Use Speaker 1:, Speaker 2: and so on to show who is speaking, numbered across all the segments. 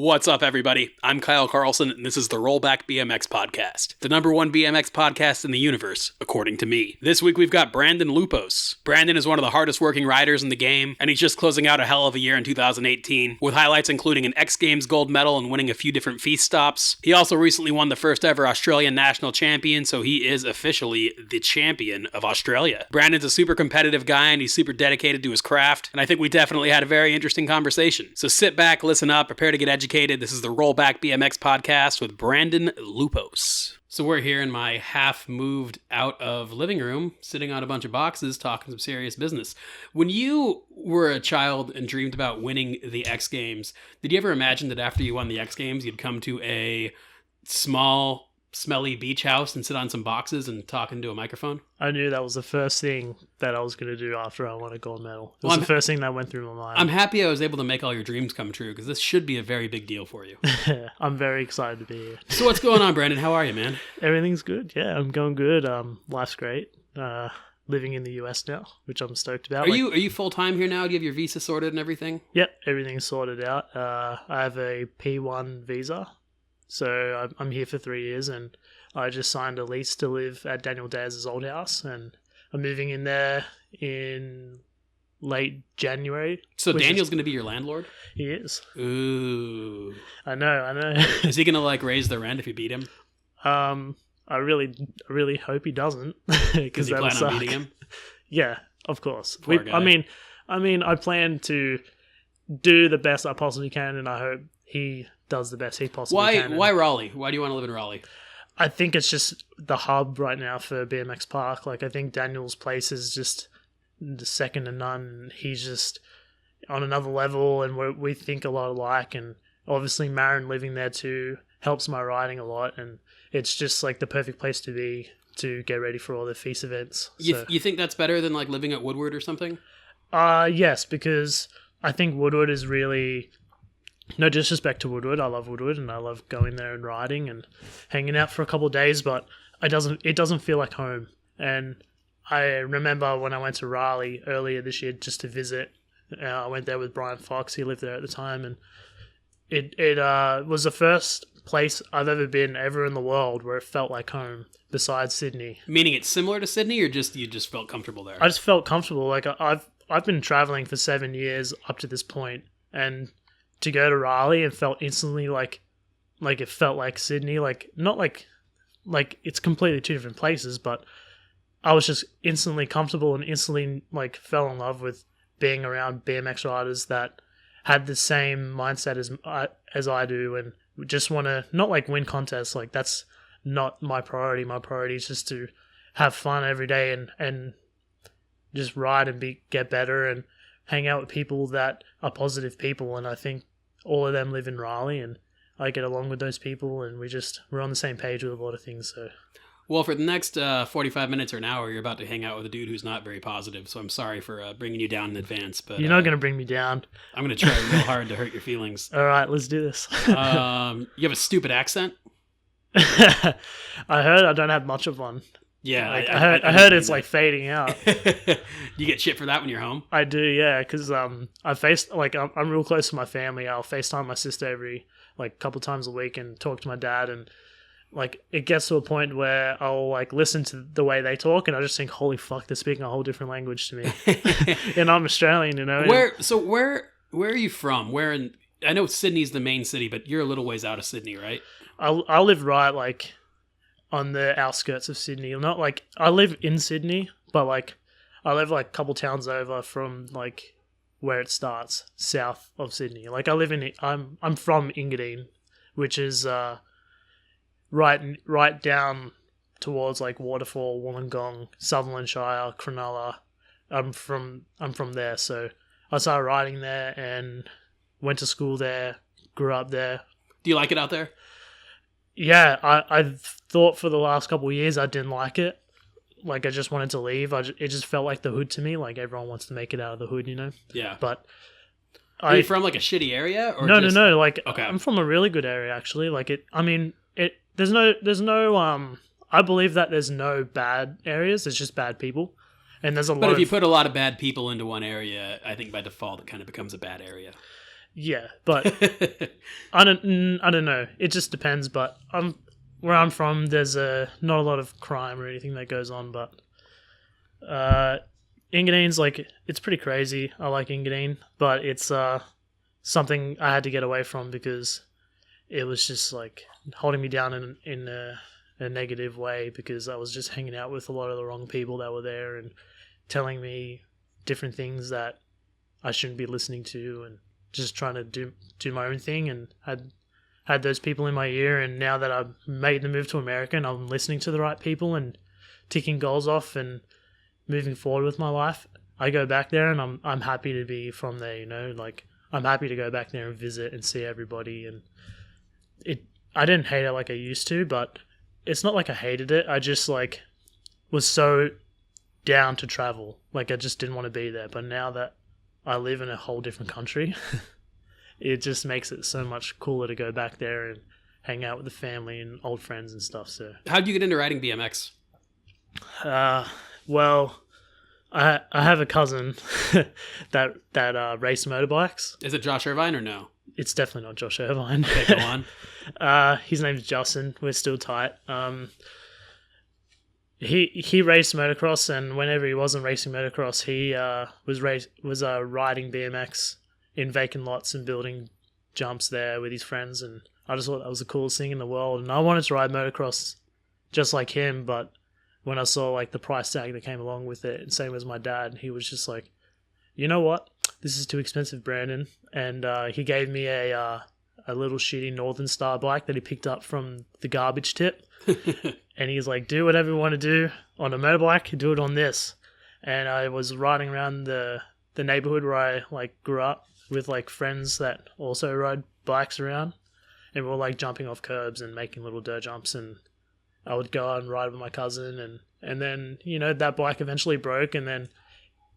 Speaker 1: What's up, everybody? I'm Kyle Carlson, and this is the Rollback BMX Podcast, the number one BMX podcast in the universe, according to me. This week, we've got Brandon Loupos. Brandon is one of the hardest working riders in the game, and he's just closing out a hell of a year in 2018, with highlights including an X Games gold medal and winning a few different feast stops. He also recently won the first ever Australian national champion, so he is officially the champion of Australia. Brandon's a super competitive guy, and he's super dedicated to his craft, and I think we definitely had a very interesting conversation. So sit back, listen up, prepare to get educated. This is the Rollback BMX Podcast with Brandon Loupos. So we're here in my half-moved out of living room, sitting on a bunch of boxes, talking some serious business. When you were a child and dreamed about winning the X Games, did you ever imagine that after you won the X Games, you'd come to a small, smelly beach house and sit on some boxes and talk into a microphone?
Speaker 2: I knew that was the first thing that I was going to do after I won a gold medal. It was the first thing that went through my mind.
Speaker 1: I'm happy I was able to make all your dreams come true, because this should be a very big deal for you.
Speaker 2: I'm very excited to be here.
Speaker 1: So what's going on, Brandon? How are you, man?
Speaker 2: Everything's good. Yeah, I'm going good. Life's great. Living in the US now, which I'm stoked about.
Speaker 1: Are you full-time here now? Do you have your visa sorted and everything?
Speaker 2: Yep, everything's sorted out. I have a P1 visa, so I'm here for 3 years, and I just signed a lease to live at Daniel Diaz's old house, and I'm moving in there in late January.
Speaker 1: So Daniel's going to be your landlord?
Speaker 2: He is.
Speaker 1: Ooh.
Speaker 2: I know.
Speaker 1: Is he going to raise the rent if you beat him?
Speaker 2: I really hope he doesn't.
Speaker 1: Because you plan on beating him?
Speaker 2: Yeah, of course.
Speaker 1: Poor guy.
Speaker 2: I mean, I plan to do the best I possibly can, and I hope he does the best he possibly can.
Speaker 1: Why Raleigh? Why do you want to live in Raleigh?
Speaker 2: I think it's just the hub right now for BMX Park. Like, I think Daniel's place is just the second to none. He's just on another level, and we think a lot alike. And obviously, Marin living there too helps my riding a lot, and it's just like the perfect place to be to get ready for all the feast events.
Speaker 1: You think that's better than like living at Woodward or something?
Speaker 2: Yes, because I think Woodward is really... No disrespect to Woodward. I love Woodward, and I love going there and riding and hanging out for a couple of days, but it doesn't feel like home. And I remember when I went to Raleigh earlier this year just to visit, I went there with Brian Fox. He lived there at the time, and it was the first place I've ever been ever in the world where it felt like home besides Sydney.
Speaker 1: Meaning it's similar to Sydney, or you just felt comfortable there?
Speaker 2: I just felt comfortable. Like, I've been traveling for 7 years up to this point, and to go to Raleigh, it felt instantly like it felt like Sydney, like not like it's completely two different places, but I was just instantly comfortable and instantly like fell in love with being around BMX riders that had the same mindset as I do, and just want to not like win contests. Like, that's not my priority. My priority is just to have fun every day and just ride and get better and hang out with people that are positive people, and I think all of them live in Raleigh, and I get along with those people, and we're on the same page with a lot of things. So,
Speaker 1: well, for the next 45 minutes or an hour, you're about to hang out with a dude who's not very positive, so I'm sorry for bringing you down in advance. But
Speaker 2: you're not going to bring me down.
Speaker 1: I'm going to try real hard to hurt your feelings.
Speaker 2: All right, let's do this.
Speaker 1: You have a stupid accent?
Speaker 2: I heard I don't have much of one.
Speaker 1: Yeah,
Speaker 2: I heard it's like fading out.
Speaker 1: You get shit for that when you're home?
Speaker 2: I do, yeah, because I'm real close to my family. I'll FaceTime my sister every couple times a week and talk to my dad, and like it gets to a point where I'll like listen to the way they talk, and I just think, holy fuck, they're speaking a whole different language to me. And I'm Australian, you know.
Speaker 1: Where are you from? I know Sydney's the main city, but you're a little ways out of Sydney, right?
Speaker 2: I live right like on the outskirts of Sydney. Not like I live in Sydney, but like I live like a couple towns over from like where it starts, south of Sydney. Like I'm from Engadine, which is right down towards like Waterfall, Wollongong, Sutherland Shire, Cronulla. I'm from there, so I started riding there and went to school there, grew up there.
Speaker 1: Do you like it out there?
Speaker 2: Yeah, I thought for the last couple of years I didn't like it. Like, I just wanted to leave. It just felt like the hood to me. Like, everyone wants to make it out of the hood, you know?
Speaker 1: Yeah.
Speaker 2: But
Speaker 1: are you from like a shitty area? Or
Speaker 2: No. Like,
Speaker 1: okay.
Speaker 2: I'm from a really good area, actually. Like, there's no I believe that there's no bad areas. There's just bad people. And there's a lot
Speaker 1: But if you put a lot of bad people into one area, I think by default it kind of becomes a bad area.
Speaker 2: Yeah, but I don't know. It just depends. But where I'm from, there's not a lot of crime or anything that goes on. But Engadine's like, it's pretty crazy. I like Engadine, but it's something I had to get away from because it was just like holding me down in a negative way, because I was just hanging out with a lot of the wrong people that were there and telling me different things that I shouldn't be listening to, and just trying to do my own thing, and had those people in my ear. And now that I've made the move to America and I'm listening to the right people and ticking goals off and moving forward with my life, I go back there and I'm happy to be from there, you know, like I'm happy to go back there and visit and see everybody. And I didn't hate it like I used to, but it's not like I hated it. I just like was so down to travel. Like I just didn't want to be there. But now that I live in a whole different country, it just makes it so much cooler to go back there and hang out with the family and old friends and stuff. So
Speaker 1: how'd you get into riding BMX?
Speaker 2: Well, I have a cousin that race motorbikes.
Speaker 1: Is it Josh Irvine or no?
Speaker 2: It's definitely not Josh Irvine.
Speaker 1: Okay, go on.
Speaker 2: His name's Justin. We're still tight. He raced motocross, and whenever he wasn't racing motocross, he was riding BMX in vacant lots and building jumps there with his friends. And I just thought that was the coolest thing in the world. And I wanted to ride motocross just like him, but when I saw like the price tag that came along with it, and same as my dad, he was just like, you know what? This is too expensive, Brandon. And he gave me a little shitty Northern Star bike that he picked up from the garbage tip. And he's like, do whatever you want to do on a motorbike, do it on this. And I was riding around the neighborhood where I like grew up with like friends that also ride bikes around. And we were like jumping off curbs and making little dirt jumps. And I would go out and ride with my cousin. And then, you know, that bike eventually broke. And then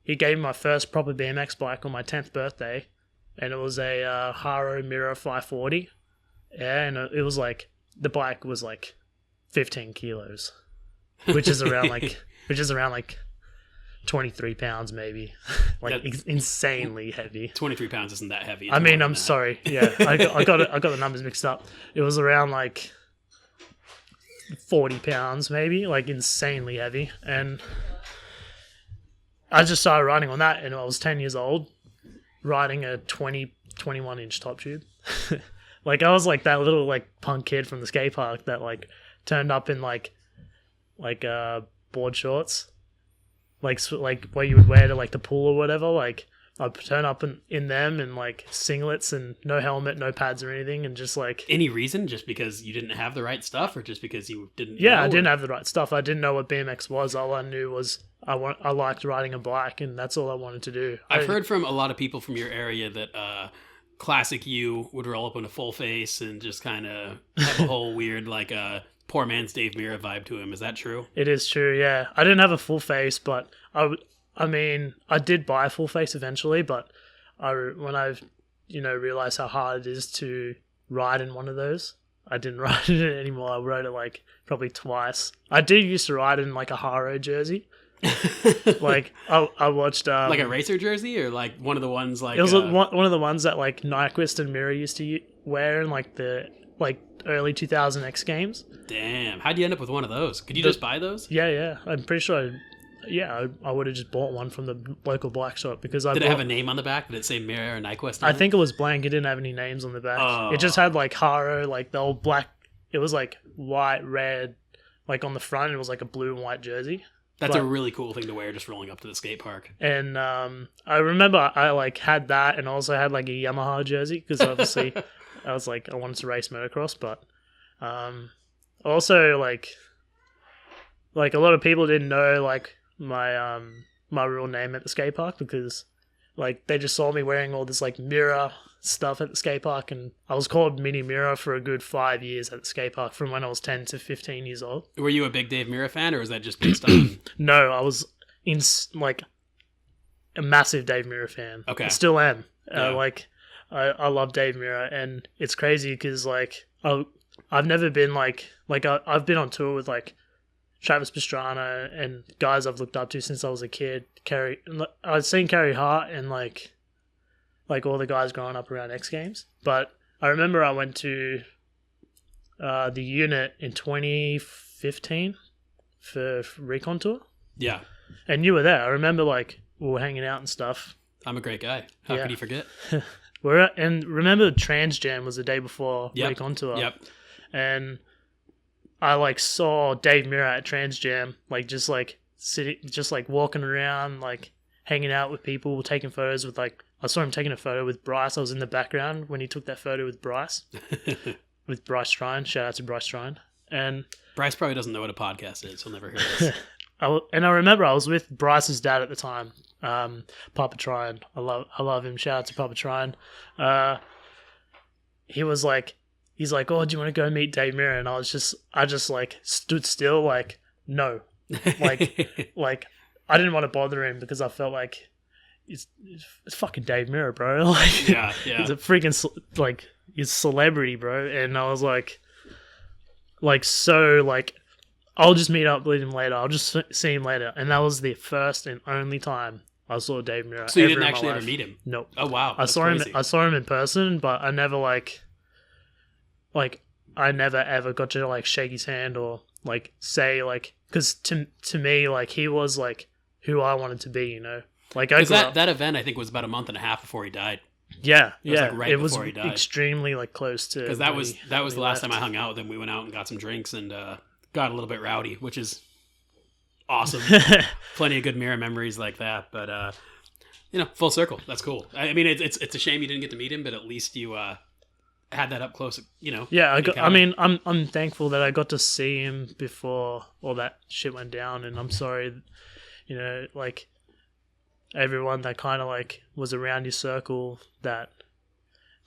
Speaker 2: he gave me my first proper BMX bike on my 10th birthday. And it was a Haro Mira 540. Yeah, and it was like, the bike was like 15 kilos, which is around like 23 pounds maybe. Like insanely heavy.
Speaker 1: 23 pounds isn't that heavy.
Speaker 2: I mean, I'm sorry. Yeah, I got the numbers mixed up. It was around like 40 pounds maybe, like insanely heavy. And I just started riding on that, and I was 10 years old, riding a 21 inch top tube. Like I was like that little like punk kid from the skate park that like turned up in like board shorts, like what you would wear to like the pool or whatever. Like I'd turn up in them and like singlets and no helmet, no pads or anything, and just like.
Speaker 1: Any reason? Just because you didn't have the right stuff, or just because you didn't?
Speaker 2: Yeah, I didn't have the right stuff. I didn't know what BMX was. All I knew was I liked riding a bike, and that's all I wanted to do.
Speaker 1: I've heard from a lot of people from your area that classic you would roll up in a full face and just kind of have a whole weird like poor man's Dave Mirra vibe to him. Is that true?
Speaker 2: It is true, yeah. I didn't have a full face, but I mean, I did buy a full face eventually, but when I realized how hard it is to ride in one of those, I didn't ride in it anymore. I rode it like probably twice. I did used to ride in like a Haro jersey. Like I watched
Speaker 1: like a racer jersey, or like one of the ones like
Speaker 2: it was one of the ones that like Nyquist and Mirror used to wear in like the early 2000 X Games.
Speaker 1: Damn, how'd you end up with one of those? Could you just buy those?
Speaker 2: Yeah. I'm pretty sure. I would have just bought one from the local black shop because
Speaker 1: Did it have a name on the back? Did it say Mirror or Nyquist?
Speaker 2: I think it was blank. It didn't have any names on the back.
Speaker 1: Oh.
Speaker 2: It just had like Haro, like the old black. It was like white, red, like on the front. It was like a blue and white jersey.
Speaker 1: That's a really cool thing to wear just rolling up to the skate park.
Speaker 2: And I remember I like had that, and also had like a Yamaha jersey because obviously I was like I wanted to race motocross, but also like a lot of people didn't know like my my real name at the skate park because like they just saw me wearing all this like Mirror stuff at the skate park, and I was called Mini Mirror for a good 5 years at the skate park from when I was 10 to 15 years old.
Speaker 1: Were you a big Dave Mirra fan, or was that just based on?
Speaker 2: No, I was like a massive Dave Mirra fan.
Speaker 1: Okay,
Speaker 2: I still am.
Speaker 1: Yeah.
Speaker 2: I love Dave Mirra, and it's crazy because like I've never been like I've been on tour with like Travis Pastrana and guys I've looked up to since I was a kid. I'd seen Carrie Hart and like like all the guys growing up around X Games. But I remember I went to the unit in 2015 for Recon Tour.
Speaker 1: Yeah.
Speaker 2: And you were there. I remember like we were hanging out and stuff.
Speaker 1: I'm a great guy. How could you forget?
Speaker 2: And remember Trans Jam was the day before Recon Tour.
Speaker 1: Yep.
Speaker 2: And I like saw Dave Mirra at Trans Jam, like just like sitting, just like walking around, like hanging out with people, taking photos with like, I saw him taking a photo with Bryce. I was in the background when he took that photo with Bryce, with Bryce Trine. Shout out to Bryce Trine. And
Speaker 1: Bryce probably doesn't know what a podcast is. He'll never hear this.
Speaker 2: And I remember I was with Bryce's dad at the time, Papa Trine. I love him. Shout out to Papa Trine. He's like, oh, do you want to go meet Dave Mirra? And I just like stood still, like, no, like I didn't want to bother him because I felt like it's fucking Dave Mirra, bro. Like,
Speaker 1: yeah.
Speaker 2: He's a freaking like he's a celebrity, bro. And I was like so like, I'll just meet up with him later. I'll just see him later. And that was the first and only time I saw Dave Mirra.
Speaker 1: So you didn't actually ever meet him?
Speaker 2: Nope.
Speaker 1: Oh wow.
Speaker 2: I saw him in person, but I never I never ever got to like shake his hand or like say like, because to me like he was like who I wanted to be, you know. Like
Speaker 1: that event I think was about a month and a half before he died.
Speaker 2: Yeah,
Speaker 1: it was like right before he died.
Speaker 2: Extremely like close to,
Speaker 1: because that was the last time I hung out with him. We went out and got some drinks and got a little bit rowdy, which is awesome. Plenty of good Mirror memories like that, but full circle. That's cool. I mean, it's a shame you didn't get to meet him, but at least you had that up close.
Speaker 2: Yeah, I'm thankful that I got to see him before all that shit went down, and I'm sorry, like everyone that kind of like was around your circle that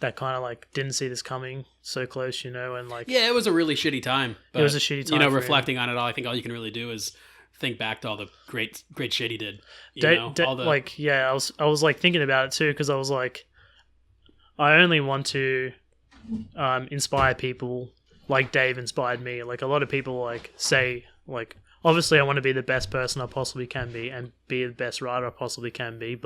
Speaker 2: kind of like didn't see this coming so close, and like
Speaker 1: it was a really shitty time. But,
Speaker 2: it was a shitty time.
Speaker 1: Reflecting on it all, I think all you can really do is think back to all the great shit he did.
Speaker 2: I was like thinking about it too, because I was like, I only want to inspire people like Dave inspired me. Like a lot of people like say like, obviously I want to be the best person I possibly can be and be the best rider I possibly can be,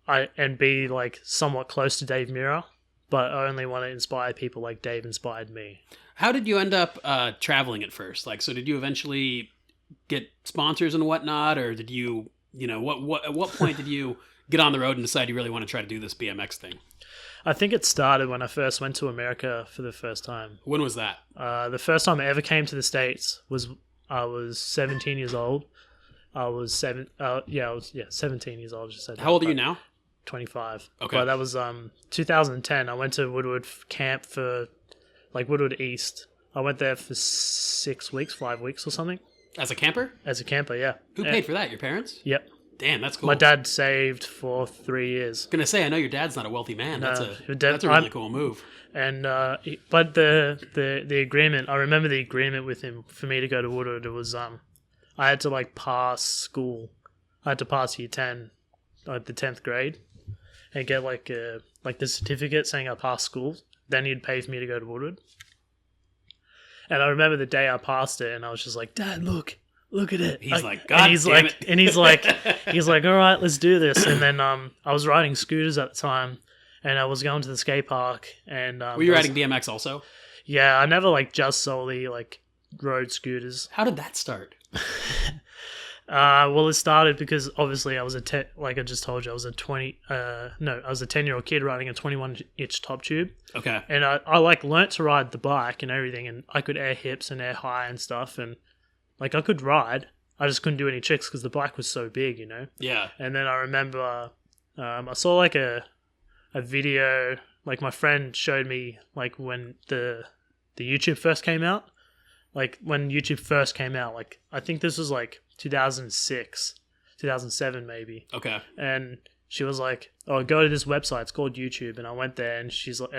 Speaker 2: and be like somewhat close to Dave Mirra, but I only want to inspire people like Dave inspired me. How
Speaker 1: did you end up traveling at first? Like, so did you eventually get sponsors and whatnot, or did you, at what point did you get on the road and decide you really want to try to do this BMX thing?
Speaker 2: I think it started when I first went to America for the first time.
Speaker 1: When was that?
Speaker 2: The first time I ever came to the States was I was 17 years old. I was 17 years old. Just said
Speaker 1: How old are you now?
Speaker 2: 25.
Speaker 1: Okay.
Speaker 2: But that was 2010. I went to Woodward camp for like Woodward East. I went there for 5 weeks or something.
Speaker 1: As a camper?
Speaker 2: As a camper, yeah.
Speaker 1: Who paid for that? Your parents?
Speaker 2: Yep.
Speaker 1: Damn, that's cool.
Speaker 2: My dad saved for 3 years.
Speaker 1: I was gonna say, I know your dad's not a wealthy man.
Speaker 2: No,
Speaker 1: that's a really cool move.
Speaker 2: And but the agreement, I remember the agreement with him for me to go to Woodward. It was I had to like pass school. I had to pass year 10, like the 10th grade, and get like the certificate saying I passed school. Then he'd pay for me to go to Woodward. And I remember the day I passed it, and I was just like, Dad, look at it.
Speaker 1: He's like, God damn it.
Speaker 2: And he's like, all right, let's do this. And then I was riding scooters at the time, and I was going to the skate park. And
Speaker 1: were you riding BMX also?
Speaker 2: Yeah, I never like just solely like rode scooters.
Speaker 1: How did that start?
Speaker 2: Well, it started because obviously I was like I just told you, I was a 10-year-old kid riding a 21-inch top tube.
Speaker 1: Okay.
Speaker 2: And I like learnt to ride the bike and everything, and I could air hips and air high and stuff, and like I could ride. I just couldn't do any tricks because the bike was so big,
Speaker 1: Yeah.
Speaker 2: And then I remember I saw like a video, like my friend showed me like when the YouTube first came out. Like when YouTube first came out, like I think this was like 2006, 2007 maybe.
Speaker 1: Okay.
Speaker 2: And she was like, "Oh, go to this website. It's called YouTube." And I went there, and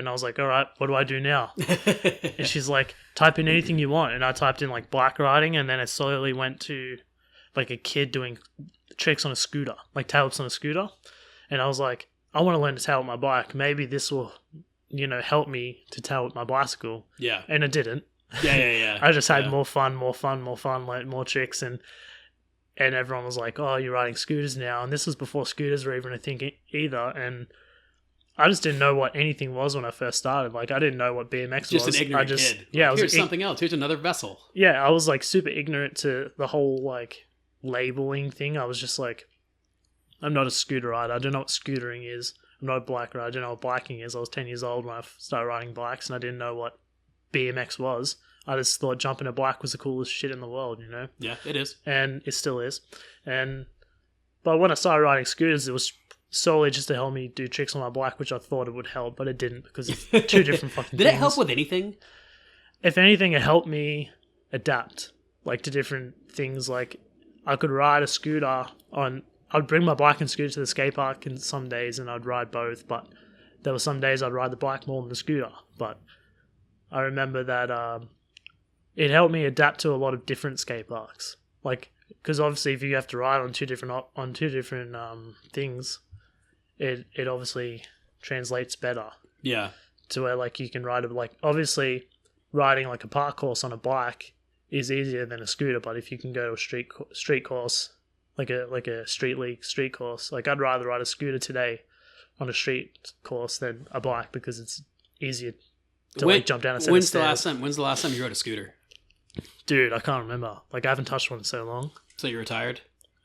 Speaker 2: I was like, "All right, what do I do now?" And she's like, "Type in anything you want." And I typed in like bike riding, and then it slowly went to like a kid doing tricks on a scooter, like tailwhips on a scooter. And I was like, I want to learn to tailwhip my bike. Maybe this will, help me to tailwhip my bicycle.
Speaker 1: Yeah.
Speaker 2: And it didn't.
Speaker 1: Yeah.
Speaker 2: I just had more fun, learned more tricks, and and everyone was like, "Oh, you're riding scooters now," and this was before scooters were even a thing either, and I just didn't know what anything was when I first started. Like, I didn't know what BMX was.
Speaker 1: Just an ignorant kid.
Speaker 2: Yeah,
Speaker 1: like, here's something else. Here's another vessel.
Speaker 2: Yeah, I was like super ignorant to the whole like labeling thing. I was just like, I'm not a scooter rider. I don't know what scootering is. I'm not a bike rider. I don't know what biking is. I was 10 years old when I started riding bikes, and I didn't know what BMX was. I just thought jumping a bike was the coolest shit in the world, you know?
Speaker 1: Yeah, it is.
Speaker 2: And it still is. But when I started riding scooters, it was solely just to help me do tricks on my bike, which I thought it would help, but it didn't, because it's two different fucking
Speaker 1: Did
Speaker 2: things.
Speaker 1: it help with anything?
Speaker 2: If anything, it helped me adapt, like, to different things. Like, I could ride a scooter I'd bring my bike and scooter to the skate park and some days, and I'd ride both, but there were some days I'd ride the bike more than the scooter. But I remember that it helped me adapt to a lot of different skate parks. Like, because obviously if you have to ride on two different things, it obviously translates better.
Speaker 1: Yeah.
Speaker 2: To where, like, you can ride like, obviously riding like a park course on a bike is easier than a scooter, but if you can go to a street course, like a street league street course, like, I'd rather ride a scooter today on a street course than a bike, because it's easier to like jump down a set of stairs.
Speaker 1: When's the last time you rode a scooter?
Speaker 2: Dude, I can't remember. Like, I haven't touched one in so long.
Speaker 1: So you're retired?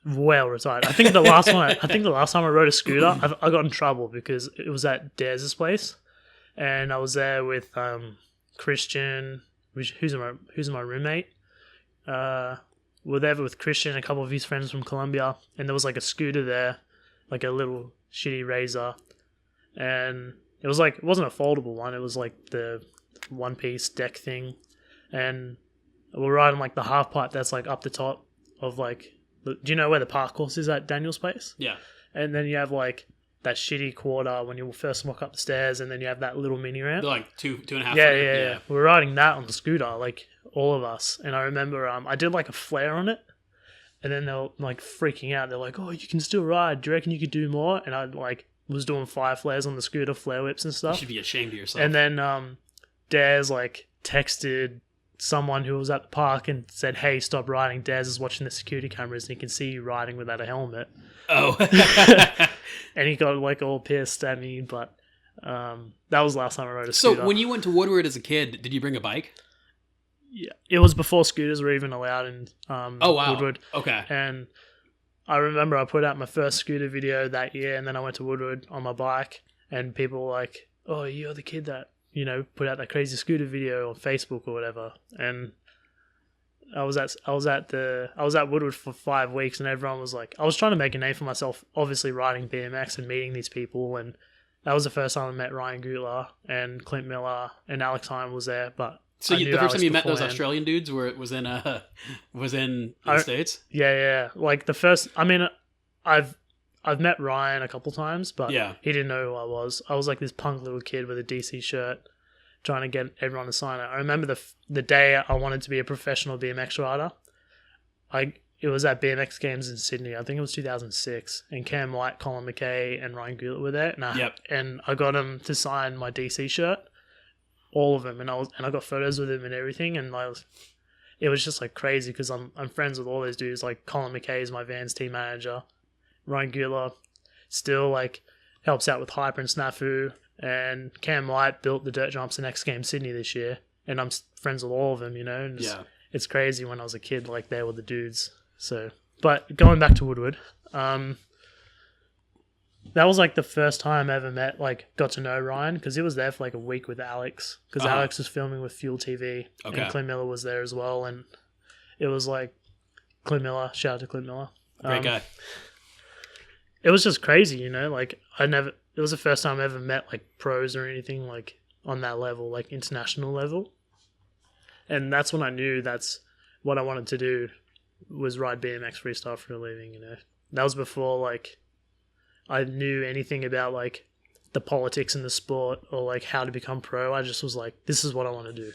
Speaker 2: Well retired. I think the last time I rode a scooter, I got in trouble because it was at Daz's place, and I was there with Christian, who's my roommate. We're there with Christian and a couple of his friends from Colombia, and there was like a scooter there, like a little shitty Razor, and it wasn't a foldable one. It was like the one-piece deck thing, and we're riding like the half pipe that's like up the top of like. Do you know where the park course is at Daniel's place?
Speaker 1: Yeah.
Speaker 2: And then you have like that shitty quarter when you first walk up the stairs, and then you have that little mini ramp.
Speaker 1: They're like two and a half.
Speaker 2: Yeah. We're riding that on the scooter, like all of us. And I remember I did like a flare on it, and then they were like freaking out. They're like, "Oh, you can still ride. Do you reckon you could do more?" And I like was doing fire flares on the scooter, flare whips and stuff.
Speaker 1: You should be ashamed of yourself.
Speaker 2: And then Daz like texted someone who was at the park and said, "Hey, stop riding. Daz is watching the security cameras and he can see you riding without a helmet."
Speaker 1: Oh.
Speaker 2: And he got like all pissed at me, but that was the last time I rode a scooter.
Speaker 1: So when you went to Woodward as a kid, did you bring a bike?
Speaker 2: Yeah, it was before scooters were even allowed in Woodward.
Speaker 1: Okay.
Speaker 2: And I remember I put out my first scooter video that year, and then I went to Woodward on my bike, and people were like, "Oh, you're the kid that, you know, put out that crazy scooter video on Facebook or whatever." And I was at Woodward for 5 weeks, and everyone was like, I was trying to make a name for myself, obviously riding BMX and meeting these people, and that was the first time I met Ryan Gutler and Clint Miller, and Alex Heim was there. But
Speaker 1: so the first time you met those Australian dudes was in the States?
Speaker 2: Yeah. Like the first, I mean, I've met Ryan a couple times, but
Speaker 1: yeah, he
Speaker 2: didn't know who I was. I was like this punk little kid with a DC shirt, trying to get everyone to sign it. I remember the day I wanted to be a professional BMX rider. It was at BMX Games in Sydney. I think it was 2006, and Cam White, Colin McKay, and Ryan Gutler were there. And I got him to sign my DC shirt, all of them, and I got photos with him and everything. And it was just like crazy because I'm friends with all those dudes. Like Colin McKay is my Vans team manager. Ryan Gutler still like helps out with Hyper and Snafu. And Cam White built the dirt jumps in X Games Sydney this year, and I'm friends with all of them, you know. And it's crazy when I was a kid, like they were the dudes. So, but going back to Woodward, that was like the first time I ever got to know Ryan, because he was there for like a week with Alex, because Alex was filming with Fuel TV, and Clint Miller was there as well, and it was like Clint Miller. Shout out to Clint Miller,
Speaker 1: great guy.
Speaker 2: It was just crazy, you know. Like it was the first time I ever met like pros or anything like on that level, like international level. And that's when I knew that's what I wanted to do, was ride BMX freestyle for a living, you know. That was before like I knew anything about like the politics in the sport or like how to become pro. I just was like, this is what I want to do.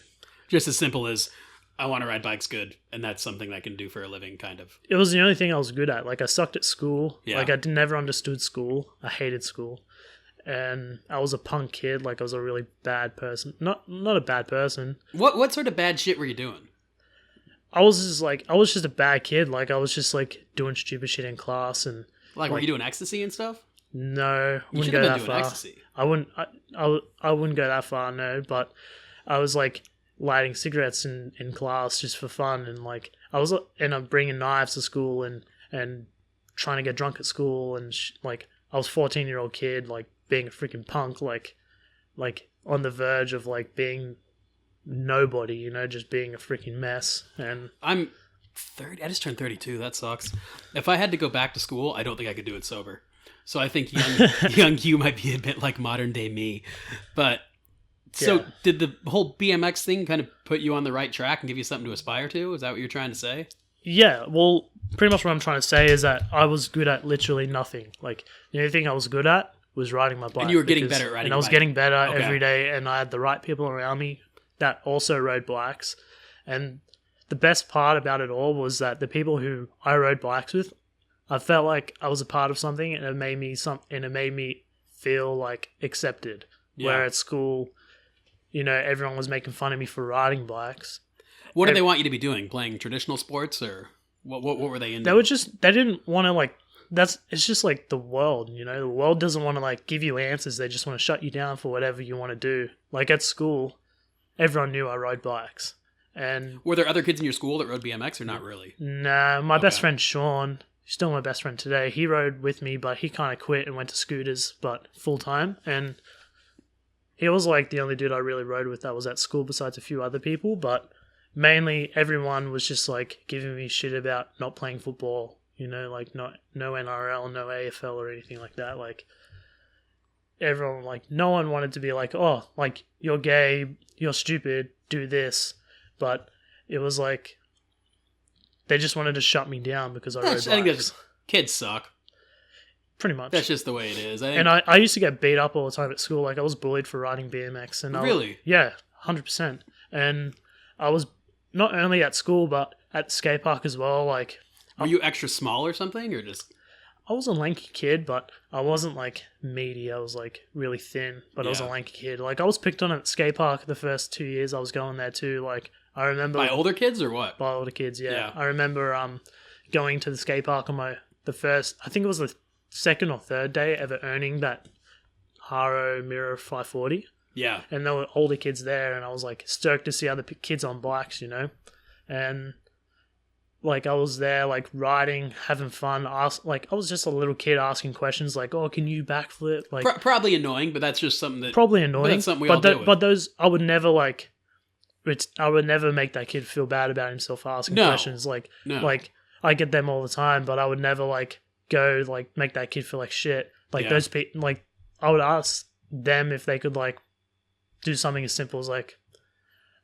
Speaker 1: Just as simple as I want to ride bikes good, and that's something I can do for a living, kind of.
Speaker 2: It was the only thing I was good at. Like I sucked at school.
Speaker 1: Yeah.
Speaker 2: Like I never understood school. I hated school. And I was a punk kid. Like I was a really bad person. Not a bad person.
Speaker 1: What sort of bad shit were you doing?
Speaker 2: I was just a bad kid. Like, I was just like doing stupid shit in class and
Speaker 1: Like, were you doing ecstasy and stuff?
Speaker 2: no,
Speaker 1: You
Speaker 2: wouldn't
Speaker 1: should
Speaker 2: go
Speaker 1: have
Speaker 2: that
Speaker 1: been doing
Speaker 2: far.
Speaker 1: ecstasy.
Speaker 2: I wouldn't go that far, no. But I was like lighting cigarettes in class just for fun, and like I'm bringing knives to school and trying to get drunk at school, and like I was 14-year-old kid, like being a freaking punk, like on the verge of like being nobody, you know, just being a freaking mess. And
Speaker 1: I'm 30. I just turned 32. That sucks. If I had to go back to school, I don't think I could do it sober. So I think young you might be a bit like modern day me. But so
Speaker 2: Yeah.
Speaker 1: did the whole BMX thing kind of put you on the right track and give you something to aspire to? Is that what you're trying to say?
Speaker 2: yeah, well, pretty much what I'm trying to say is that I was good at literally nothing. Like, the only thing I was good at was riding my bike.
Speaker 1: And you were getting better at riding
Speaker 2: And
Speaker 1: your
Speaker 2: I was
Speaker 1: bike.
Speaker 2: getting better
Speaker 1: Okay.
Speaker 2: every day, and I had the right people around me that also rode bikes. And the best part about it all was that the people who I rode bikes with, I felt like I was a part of something, and it made me feel like accepted.
Speaker 1: Yeah.
Speaker 2: Where at school, you know, everyone was making fun of me for riding bikes.
Speaker 1: What did they want you to be doing? Playing traditional sports, or what were they into?
Speaker 2: They didn't want to like, it's just like the world, you know, the world doesn't want to like give you answers. They just want to shut you down for whatever you want to do. Like at school, everyone knew I rode bikes. And
Speaker 1: Were there other kids in your school that rode BMX or not really?
Speaker 2: nah, my best
Speaker 1: Okay.
Speaker 2: friend Sean, still my best friend today, he rode with me, but he kind of quit and went to scooters, but full time. And he was like the only dude I really rode with that was at school besides a few other people. But mainly everyone was just like giving me shit about not playing football, you know, like no NRL, no AFL or anything like that. Like everyone, like no one wanted to be like, oh, like you're gay, you're stupid, do this. But it was like they just wanted to shut me down because I rode bikes.
Speaker 1: I think that's kids suck.
Speaker 2: Pretty much.
Speaker 1: That's just the way it is. I think,
Speaker 2: And I used to get beat up all the time at school. Like I was bullied for riding BMX. And
Speaker 1: Really?
Speaker 2: Yeah, 100%. And I was not only at school but at the skate park as well. Like
Speaker 1: were you extra small or something, or just?
Speaker 2: I was a lanky kid, but I wasn't like meaty. I was like really thin, but I was a
Speaker 1: Yeah.
Speaker 2: lanky kid. Like I was picked on at the skate park the first 2 years I was going there too. Like I remember
Speaker 1: By older kids or what?
Speaker 2: by older kids. Yeah.
Speaker 1: Yeah.
Speaker 2: I remember going to the skate park on the first. I think it was the second or third day ever earning that Haro Mirror 540.
Speaker 1: Yeah.
Speaker 2: And there were older kids there, and I was like stoked to see other kids on bikes, you know, and like I was there like riding, having fun. I was just a little kid asking questions like, "Oh, can you backflip?" Like
Speaker 1: Probably annoying, but that's just something that.
Speaker 2: probably annoying.
Speaker 1: But that's something we all deal with.
Speaker 2: But those I would never like. I would never make that kid feel bad about himself for asking
Speaker 1: No.
Speaker 2: questions. Like
Speaker 1: No.
Speaker 2: like I get them all the time, but I would never like go like make that kid feel like shit. Like
Speaker 1: Yeah.
Speaker 2: those people, like I would ask them if they could like do something as simple as like,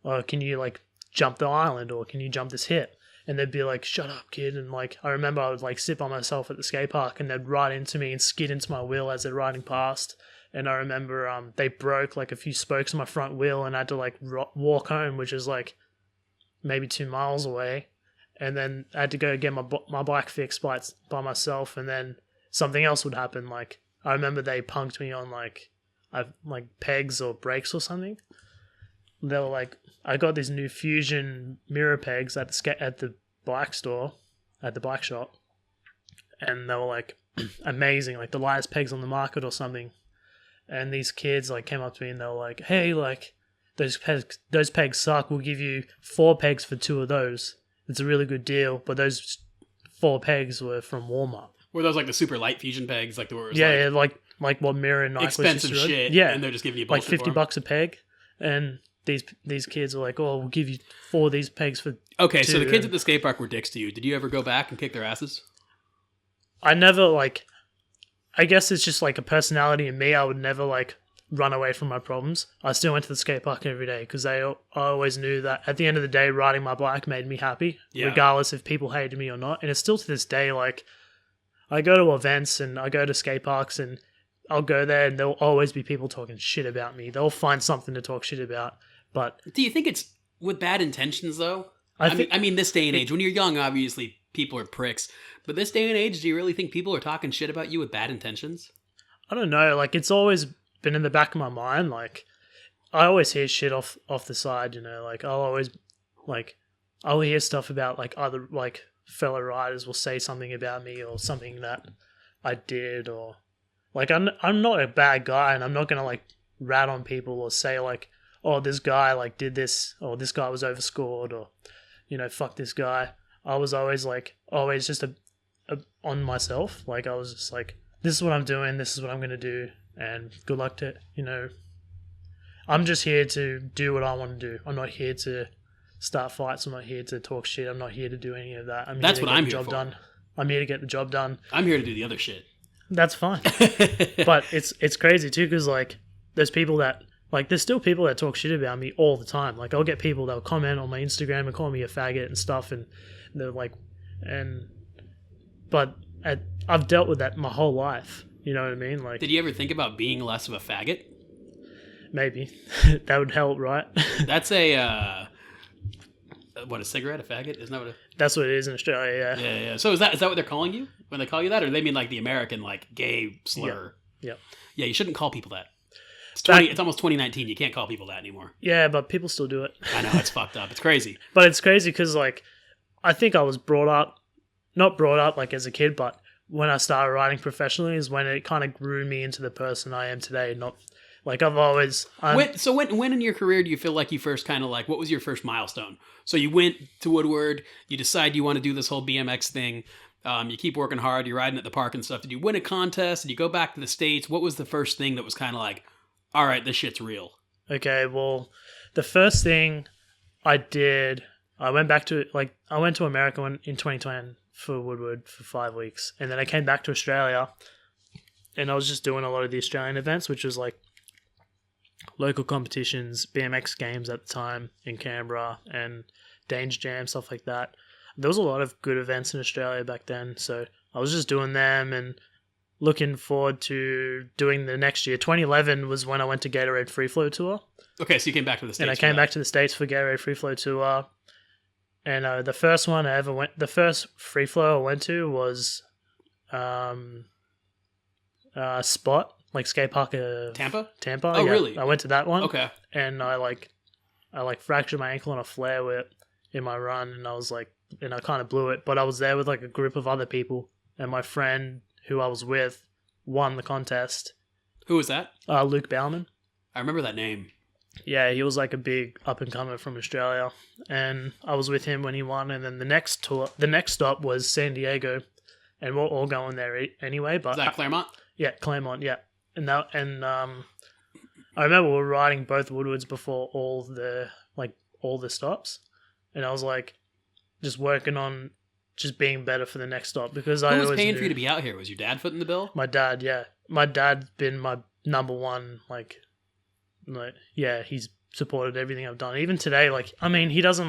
Speaker 2: "Oh, can you like jump the island or can you jump this hit?" And they'd be like, "Shut up, kid." And like I remember I would like sit by myself at the skate park and they'd ride into me and skid into my wheel as they're riding past. And I remember they broke like a few spokes in my front wheel and I had to like walk home, which is like maybe 2 miles away. And then I had to go get my bike fixed by myself. And then something else would happen. Like I remember they punked me on like pegs or brakes or something. They were like, I got these new Fusion mirror pegs at the bike store, at the bike shop, and they were like amazing, like the lightest pegs on the market or something. And these kids like came up to me and they were like, "Hey, like those pegs suck. We'll give you 4 pegs for 2 of those. It's a really good deal." But those 4 pegs were from Walmart.
Speaker 1: Were those like the super light fusion pegs, like the where it was
Speaker 2: Yeah, like what Mirror and Nike
Speaker 1: expensive
Speaker 2: used to
Speaker 1: shit?
Speaker 2: Yeah,
Speaker 1: and they're just giving you
Speaker 2: like
Speaker 1: bullshit for 'em?
Speaker 2: $50 a peg, and these kids were like, "Oh, we'll give you 4 of these pegs for."
Speaker 1: Okay, so the kids
Speaker 2: and-
Speaker 1: at the skate park were dicks to you. Did you ever go back and kick their asses?
Speaker 2: I never like. I guess it's just like a personality in me. I would never like run away from my problems. I still went to the skate park every day because I always knew that at the end of the day, riding my bike made me happy,
Speaker 1: Yeah.
Speaker 2: regardless if people hated me or not. And it's still to this day, like I go to events and I go to skate parks and I'll go there and there'll always be people talking shit about me. They'll find something to talk shit about. But
Speaker 1: Do you think it's with bad intentions though?
Speaker 2: I
Speaker 1: I mean, this day and age, when you're young, obviously people are pricks. But this day and age, do you really think people are talking shit about you with bad intentions?
Speaker 2: I don't know. Like it's always been in the back of my mind. Like I always hear shit off the side. You know, like I'll always like I'll hear stuff about like other like fellow riders will say something about me or something that I did, or like I'm not a bad guy, and I'm not gonna like rat on people or say like, oh, this guy like did this, or this guy was overscored, or fuck this guy. I was always just a on myself. Like I was just like, this is what I'm doing, this is what I'm gonna do, and good luck to I'm just here to do what I want to do. I'm not here to start fights. I'm not here to talk shit. I'm not here to do any of that.
Speaker 1: That's what I'm here
Speaker 2: for. Done. I'm here to get the job done.
Speaker 1: I'm here to do the other shit.
Speaker 2: That's fine. But it's crazy too, because like there's people that like there's still people that talk shit about me all the time. Like I'll get people that'll comment on my Instagram and call me a faggot and stuff, and they're like, but I've dealt with that my whole life. You know what I mean? Like,
Speaker 1: did you ever think about being less of a faggot?
Speaker 2: Maybe that would help, right?
Speaker 1: That's a cigarette, a faggot? Isn't that what?
Speaker 2: That's what it is in Australia. Yeah.
Speaker 1: Yeah. So is that what they're calling you when they call you that, or do they mean like the American like gay slur?
Speaker 2: Yeah.
Speaker 1: Yeah, you shouldn't call people that. It's almost 2019. You can't call people that anymore.
Speaker 2: Yeah, but people still do it.
Speaker 1: I know, it's fucked up. It's crazy.
Speaker 2: But it's crazy because like I think I was not brought up like as a kid, but when I started riding professionally is when it kind of grew me into the person I am today. Not like I've always.
Speaker 1: When in your career do you feel like you first kind of like, what was your first milestone? So you went to Woodward, you decide you want to do this whole BMX thing. You keep working hard, you're riding at the park and stuff. Did you win a contest? Did you go back to the States? What was the first thing that was kind of like, all right, this shit's real?
Speaker 2: Okay, well, the first thing I did, I went to America in 2020 for Woodward for 5 weeks. And then I came back to Australia and I was just doing a lot of the Australian events, which was like local competitions, BMX games at the time in Canberra, and Danger Jam, stuff like that. There was a lot of good events in Australia back then, so I was just doing them and looking forward to doing the next year. 2011 was when I went to Gatorade Free Flow Tour.
Speaker 1: Okay, so you came back to the States.
Speaker 2: And I came back to the States for Gatorade Free Flow Tour. And the first free flow I went to was Spot, like skate park
Speaker 1: Tampa.
Speaker 2: Oh,
Speaker 1: yeah. Really?
Speaker 2: I went to that one.
Speaker 1: Okay.
Speaker 2: And I fractured my ankle on a flare whip in my run, and I kind of blew it. But I was there with like a group of other people, and my friend who I was with won the contest.
Speaker 1: Who was that?
Speaker 2: Luke Bauman.
Speaker 1: I remember that name.
Speaker 2: Yeah, he was like a big up and comer from Australia, and I was with him when he won. And then the next stop was San Diego, and we're all going there anyway. But
Speaker 1: is that Claremont?
Speaker 2: Yeah, Claremont. Yeah, I remember we were riding both Woodwards before all the stops, and I was like just working on just being better for the next stop, because I
Speaker 1: was paying for you to be out here? Was your dad footing the bill?
Speaker 2: My dad, yeah. My dad's been my number one, he's supported everything I've done. Even today, he doesn't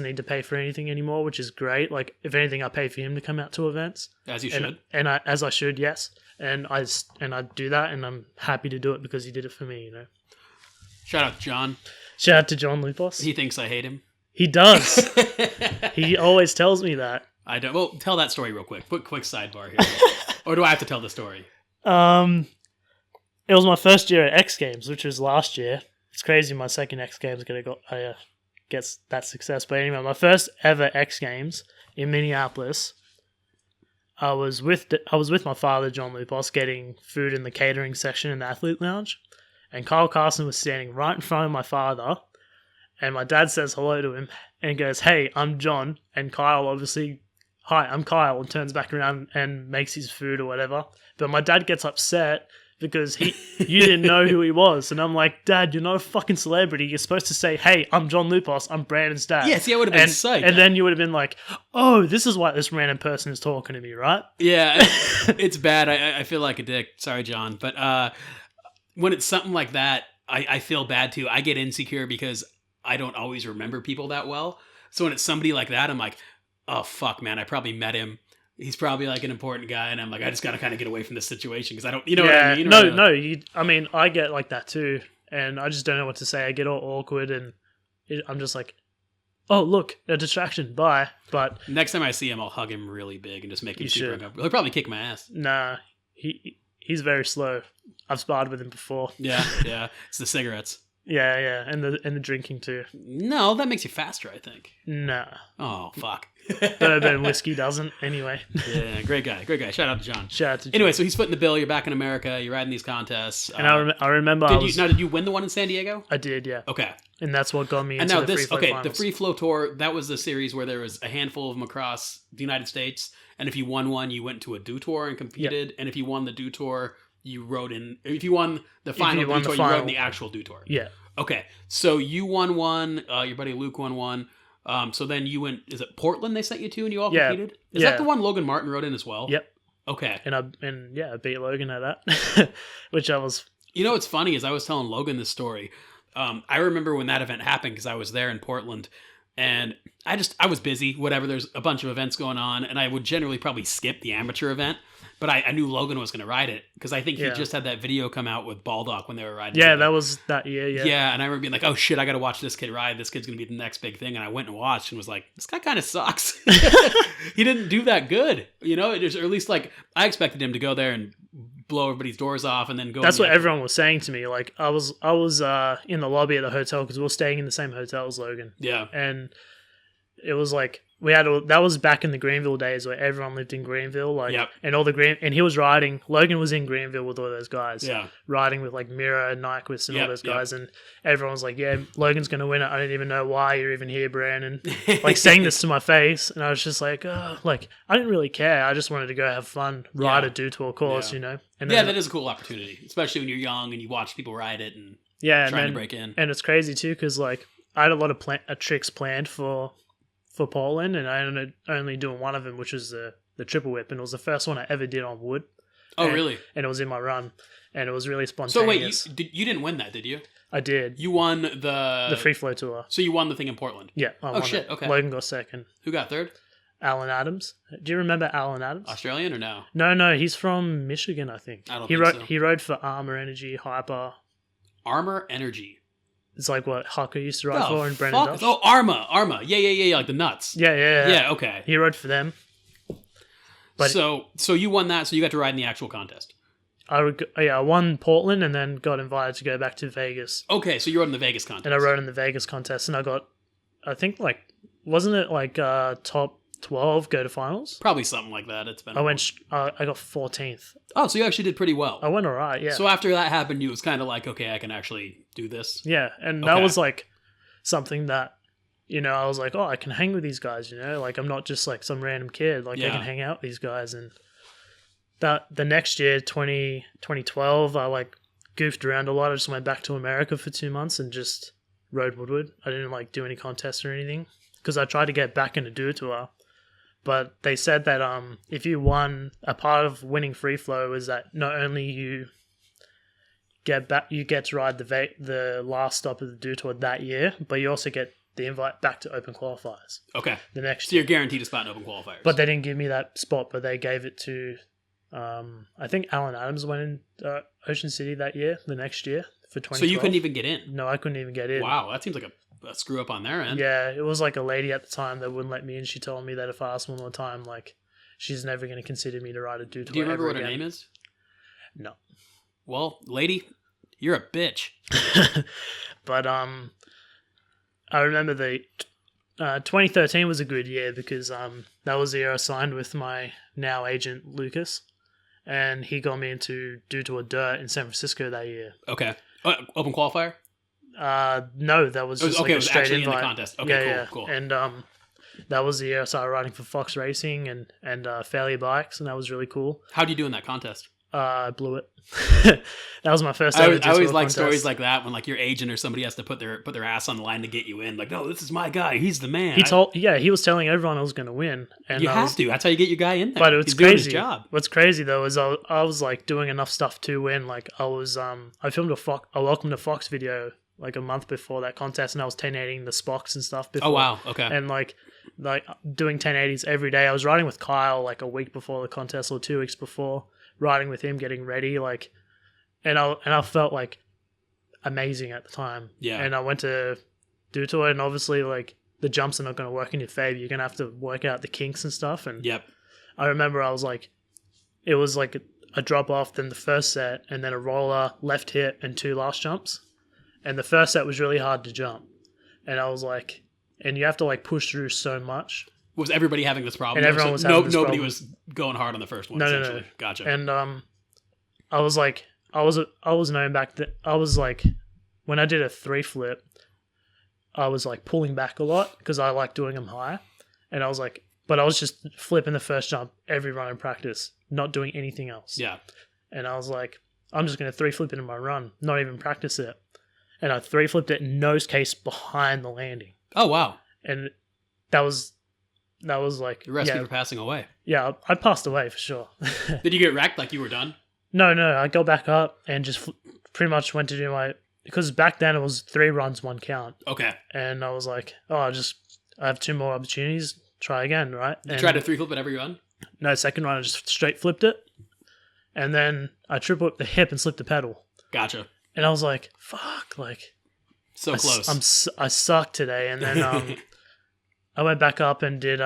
Speaker 2: need to pay for anything anymore, which is great. Like, if anything, I pay for him to come out to events.
Speaker 1: As you should.
Speaker 2: As I should, yes. And I do that, and I'm happy to do it because he did it for me,
Speaker 1: Shout out to John.
Speaker 2: Shout out to John Loupos.
Speaker 1: He thinks I hate him.
Speaker 2: He does. He always tells me that.
Speaker 1: I don't. Well, tell that story real quick. Quick sidebar here. Or do I have to tell the story?
Speaker 2: It was my first year at X Games, which was last year. It's crazy my second X Games gets that success. But anyway, my first ever X Games in Minneapolis, I was with my father, John Loupos, getting food in the catering section in the athlete lounge. And Kyle Carson was standing right in front of my father. And my dad says hello to him and goes, "Hey, I'm John." And Kyle obviously, "Hi, I'm Kyle," and turns back around and makes his food or whatever. But my dad gets upset because you didn't know who he was. And I'm like, "Dad, you're not a fucking celebrity. You're supposed to say, 'Hey, I'm John Loupos. I'm Brandon's dad.'"
Speaker 1: Yeah, see, I would have been psyched.
Speaker 2: And then you would have been like, "Oh, this is why this random person is talking to me, right?"
Speaker 1: Yeah, it's bad. I feel like a dick. Sorry, John. But when it's something like that, I feel bad too. I get insecure because I don't always remember people that well. So when it's somebody like that, I'm like, oh, fuck, man, I probably met him. He's probably like an important guy. And I'm like, I just got to kind of get away from this situation because I don't, what I mean?
Speaker 2: I get like that too. And I just don't know what to say. I get all awkward and I'm just like, oh, look, a distraction. Bye. But
Speaker 1: next time I see him, I'll hug him really big and just make him super uncomfortable. He'll probably kick my ass.
Speaker 2: Nah, he's very slow. I've sparred with him before.
Speaker 1: Yeah. It's the cigarettes.
Speaker 2: Yeah, and the drinking too.
Speaker 1: No, that makes you faster, I think.
Speaker 2: No.
Speaker 1: Oh, fuck.
Speaker 2: Bourbon whiskey doesn't, anyway.
Speaker 1: Yeah, great guy. Shout out to John.
Speaker 2: Shout out to John.
Speaker 1: Anyway, so he's footing the bill. You're back in America. You're riding these contests.
Speaker 2: And I remember
Speaker 1: did you win the one in San Diego?
Speaker 2: I did, yeah.
Speaker 1: Okay.
Speaker 2: And that's what got me into
Speaker 1: and now
Speaker 2: the free flow finals.
Speaker 1: the free flow tour, that was the series where there was a handful of them across the United States. And if you won one, you went to a do tour and competed. Yep. And if you won the do tour, you rode in. If you won the final do tour, you rode in the actual do tour.
Speaker 2: Yeah.
Speaker 1: Okay. So you won one. Your buddy Luke won one. So then you went. Is it Portland they sent you to, and you all competed? Is that the one Logan Martin rode in as well?
Speaker 2: Yep.
Speaker 1: Okay.
Speaker 2: And I beat Logan at that, which I was.
Speaker 1: You know what's funny is I was telling Logan this story. I remember when that event happened because I was there in Portland, and I was busy. Whatever. There's a bunch of events going on, and I would generally probably skip the amateur event. But I knew Logan was going to ride it because I think he just had that video come out with Baldock when they were riding.
Speaker 2: Yeah, that was that year. Yeah.
Speaker 1: Yeah, and I remember being like, "Oh shit, I got to watch this kid ride. This kid's going to be the next big thing." And I went and watched and was like, "This guy kind of sucks. He didn't do that good, you know." Or at least like I expected him to go there and blow everybody's doors off and then go.
Speaker 2: That's what everyone was saying to me. Like I was in the lobby at the hotel because we were staying in the same hotel as Logan.
Speaker 1: Yeah,
Speaker 2: and it was like. That was back in the Greenville days where everyone lived in Greenville, and all the and he was riding. Logan was in Greenville with all those guys, riding with like Mira and Nyquist and all those guys, and everyone was like, "Yeah, Logan's gonna win it. I don't even know why you're even here, Brandon." Like saying this to my face, and I was just like, "Oh, like I didn't really care. I just wanted to go have fun, ride a do tour course, you know." And
Speaker 1: that is a cool opportunity, especially when you're young and you watch people ride it and trying to break in.
Speaker 2: And it's crazy too because like I had a lot of tricks planned for Portland, and I ended only doing one of them, which was the triple whip, and it was the first one I ever did on wood.
Speaker 1: Really?
Speaker 2: And it was in my run, and it was really spontaneous.
Speaker 1: So wait, you didn't win that, did you?
Speaker 2: I did.
Speaker 1: You won the
Speaker 2: free flow tour.
Speaker 1: So you won the thing in Portland?
Speaker 2: Yeah. I won
Speaker 1: shit,
Speaker 2: it.
Speaker 1: okay.
Speaker 2: Logan got second.
Speaker 1: Who got third?
Speaker 2: Alan Adams. Do you remember Alan Adams?
Speaker 1: Australian or no?
Speaker 2: No, he's from Michigan, I think.
Speaker 1: I don't think so.
Speaker 2: He rode for Armor Energy, Hyper.
Speaker 1: Armor Energy.
Speaker 2: It's like what Hucker used to ride for in Brandon Loupos.
Speaker 1: Oh, Arma. Yeah, like the nuts.
Speaker 2: Yeah.
Speaker 1: Yeah, okay.
Speaker 2: He rode for them.
Speaker 1: But so you won that, so you got to ride in the actual contest.
Speaker 2: I won Portland and then got invited to go back to Vegas.
Speaker 1: Okay, so you rode in the Vegas contest.
Speaker 2: And I rode in the Vegas contest, and I got, I think wasn't it like top 12 go to finals?
Speaker 1: Probably something like that. It's been.
Speaker 2: I got 14th.
Speaker 1: Oh, so you actually did pretty well.
Speaker 2: I went alright, yeah.
Speaker 1: So after that happened, you was kind of like, okay, I can actually do this.
Speaker 2: Yeah, and that was like something that, you know, I was like, oh, I can hang with these guys, you know, like I'm not just like some random kid, like I can hang out with these guys. And that the next year, 2012, I like goofed around a lot. I just went back to America for 2 months and just rode Woodward. I didn't like do any contests or anything because I tried to get back into do tour. But they said that if you won, a part of winning free flow is that not only you get to ride the last stop of the do tour that year, but you also get the invite back to open qualifiers.
Speaker 1: Okay.
Speaker 2: The next
Speaker 1: year. So you're guaranteed a spot in open qualifiers.
Speaker 2: But they didn't give me that spot, but they gave it to I think Alan Adams went in Ocean City that year, the next year for 2012.
Speaker 1: So you couldn't even get in?
Speaker 2: No, I couldn't even get in.
Speaker 1: Wow, that seems like a screw up on their end.
Speaker 2: Yeah, it was like a lady at the time that wouldn't let me in. She told me that if I asked one more time, like, she's never going to consider me to ride a do tour.
Speaker 1: Do you remember what
Speaker 2: her
Speaker 1: name is?
Speaker 2: No.
Speaker 1: Well, lady, you're a bitch.
Speaker 2: But I remember the 2013 was a good year because that was the year I signed with my now agent Lucas, and he got me into do tour dirt in San Francisco that year.
Speaker 1: Okay. Open qualifier?
Speaker 2: No, that was just
Speaker 1: it was
Speaker 2: straight
Speaker 1: actually
Speaker 2: invite.
Speaker 1: in the contest. Okay, cool.
Speaker 2: And that was the year I started riding for Fox Racing and Failure Bikes, and that was really cool.
Speaker 1: How'd you do in that contest?
Speaker 2: I blew it. That was my first.
Speaker 1: I always like stories like that when like your agent or somebody has to put their ass on the line to get you in. Like, no, this is my guy. He's the man.
Speaker 2: He was telling everyone I was going to win. And
Speaker 1: you have to. That's how you get your guy in there.
Speaker 2: But it's
Speaker 1: He's
Speaker 2: crazy.
Speaker 1: Doing his job.
Speaker 2: What's crazy though is I was like doing enough stuff to win. Like I was I filmed a Welcome to Fox video like a month before that contest, and I was 1080ing the Spox and stuff before.
Speaker 1: Oh wow, okay.
Speaker 2: And like doing 1080s every day. I was riding with Kyle like a week before the contest or 2 weeks before, riding with him, getting ready, like, and I felt like amazing at the time.
Speaker 1: Yeah.
Speaker 2: And I went to do tour, and obviously like the jumps are not going to work in your favor. You're going to have to work out the kinks and stuff. And
Speaker 1: yep.
Speaker 2: I remember I was like, it was like a drop off, then the first set, and then a roller, left hit, and 2 last jumps. And the first set was really hard to jump. And I was like, and you have to like push through so much.
Speaker 1: Was everybody having this problem?
Speaker 2: And everyone was having this
Speaker 1: nobody
Speaker 2: problem.
Speaker 1: was going hard on the first one.
Speaker 2: No.
Speaker 1: Gotcha.
Speaker 2: And I was like, I was known back then. I was like, when I did a 3 flip, I was like pulling back a lot because I like doing them high. And I was like, but I was just flipping the first jump every run in practice, not doing anything else.
Speaker 1: Yeah.
Speaker 2: And I was like, I'm just going to 3 flip it in my run, not even practice it. And I 3 flipped it nose case behind the landing.
Speaker 1: Oh, wow.
Speaker 2: And that was like...
Speaker 1: The recipe for passing away.
Speaker 2: Yeah, I passed away for sure.
Speaker 1: Did you get wrecked like you were done?
Speaker 2: No, I got back up and just pretty much went to do my... Because back then it was 3 runs, 1 count.
Speaker 1: Okay.
Speaker 2: And I was like, I have 2 more opportunities, try again, right?
Speaker 1: You tried to 3 flip it every run?
Speaker 2: No, second run I just straight flipped it. And then I triple whipped the hip and slipped the pedal.
Speaker 1: Gotcha.
Speaker 2: And I was like, fuck, like...
Speaker 1: So close.
Speaker 2: I sucked today. And then I went back up and did...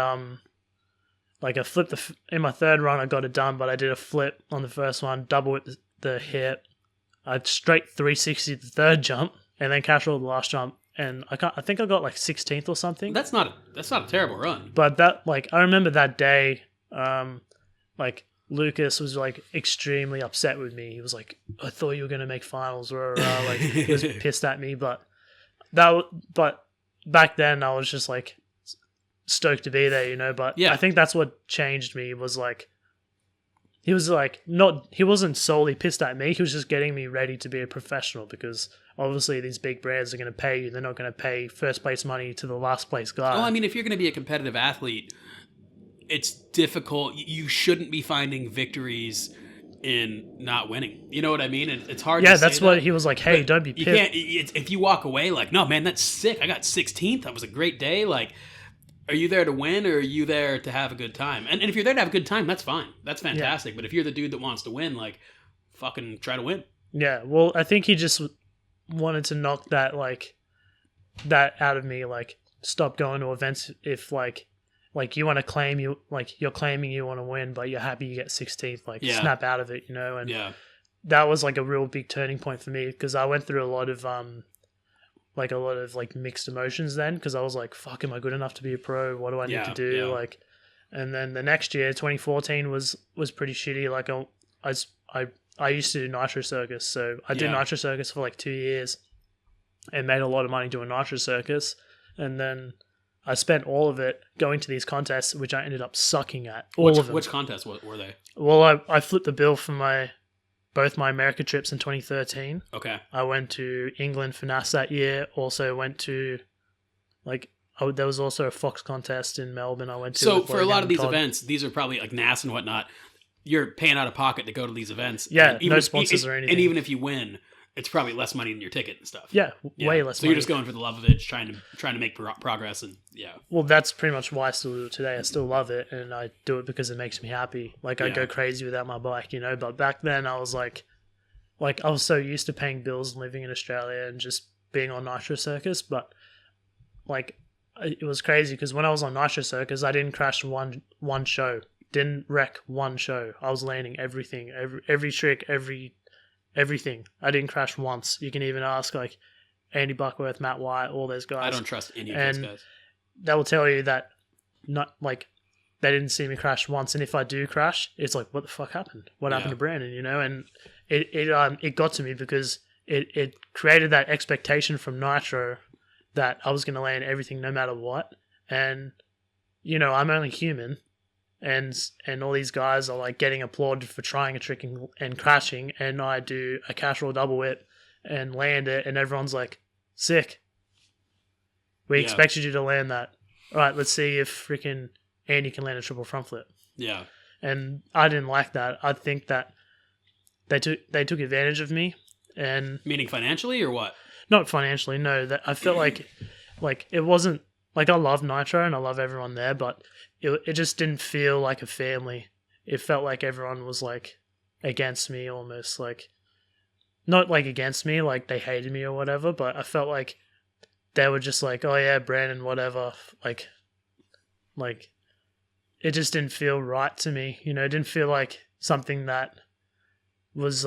Speaker 2: Like I flipped in my third run, I got it done, but I did a flip on the first one, double whipped the hip. I straight 360 the third jump, and then cash rolled the last jump, and I think I got like 16th or something.
Speaker 1: That's not a terrible run.
Speaker 2: But that I remember that day, like Lucas was like extremely upset with me. He was like, "I thought you were gonna make finals," or like he was pissed at me. But back then I was just like stoked to be there, But
Speaker 1: yeah.
Speaker 2: I think that's what changed me was like. He wasn't solely pissed at me. He was just getting me ready to be a professional because obviously these big brands are going to pay you. They're not going to pay first place money to the last place guy.
Speaker 1: Well, I mean, if you're going to be a competitive athlete, it's difficult. You shouldn't be finding victories in not winning. You know what I mean? It's hard to say
Speaker 2: that's what he was like, hey, don't be pissed.
Speaker 1: You can't, if you walk away like, no, man, that's sick. I got 16th. That was a great day. Like, are you there to win or are you there to have a good time? And if you're there to have a good time, that's fine. That's fantastic. Yeah. But if you're the dude that wants to win, like, fucking try to win.
Speaker 2: Yeah, well, I think he just wanted to knock that out of me. Like, stop going to events if, like you want to claim you're claiming you want to win, but you're happy you get 16th. Like, snap out of it, And that was, like, a real big turning point for me because I went through a lot of mixed emotions then because I was like, fuck, am I good enough to be a pro? What do I need to do?
Speaker 1: Yeah.
Speaker 2: Like, and then the next year, 2014 was pretty shitty. Like I used to do Nitro Circus. So I did Nitro Circus for like 2 years and made a lot of money doing Nitro Circus. And then I spent all of it going to these contests, which I ended up sucking at. All of them.
Speaker 1: Which contests were they?
Speaker 2: Well, I flipped the bill for both my America trips in 2013.
Speaker 1: Okay.
Speaker 2: I went to England for NAS that year. Also went to, there was also a Fox contest in Melbourne I went to.
Speaker 1: So for a lot of these events, these are probably like NAS and whatnot. You're paying out of pocket to go to these events.
Speaker 2: Yeah, no sponsors or anything.
Speaker 1: And even if you win, it's probably less money than your ticket and stuff.
Speaker 2: Yeah, way less money.
Speaker 1: So you're just going for the love of it, trying to make progress and
Speaker 2: Well, that's pretty much why I still do it today. I still love it and I do it because it makes me happy. Like I go crazy without my bike, But back then I was like I was so used to paying bills and living in Australia and just being on Nitro Circus, but like it was crazy because when I was on Nitro Circus, I didn't crash one show, didn't wreck one show. I was landing everything, every trick, everything. I didn't crash once. You can even ask like Andy Buckworth, Matt White, all those guys.
Speaker 1: I don't trust any of those guys.
Speaker 2: They will tell you that not like they didn't see me crash once, and if I do crash, it's like, what the fuck happened? What happened to Brandon? And it got to me because it created that expectation from Nitro that I was going to land everything no matter what, and I'm only human. And all these guys are like getting applauded for trying a trick and crashing, and I do a cash roll double whip and land it, and everyone's like, sick. We expected you to land that. All right, let's see if freaking Andy can land a triple front flip.
Speaker 1: Yeah. And
Speaker 2: I didn't like that. I think that they took advantage of me, and
Speaker 1: meaning financially or what?
Speaker 2: Not financially, no. That I felt like it wasn't like I love Nitro and I love everyone there, but it just didn't feel like a family. It felt like everyone was like against me almost, like not like against me, like they hated me or whatever, but I felt like they were just like, oh yeah, Brandon, whatever. Like it just didn't feel right to me. It didn't feel like something that was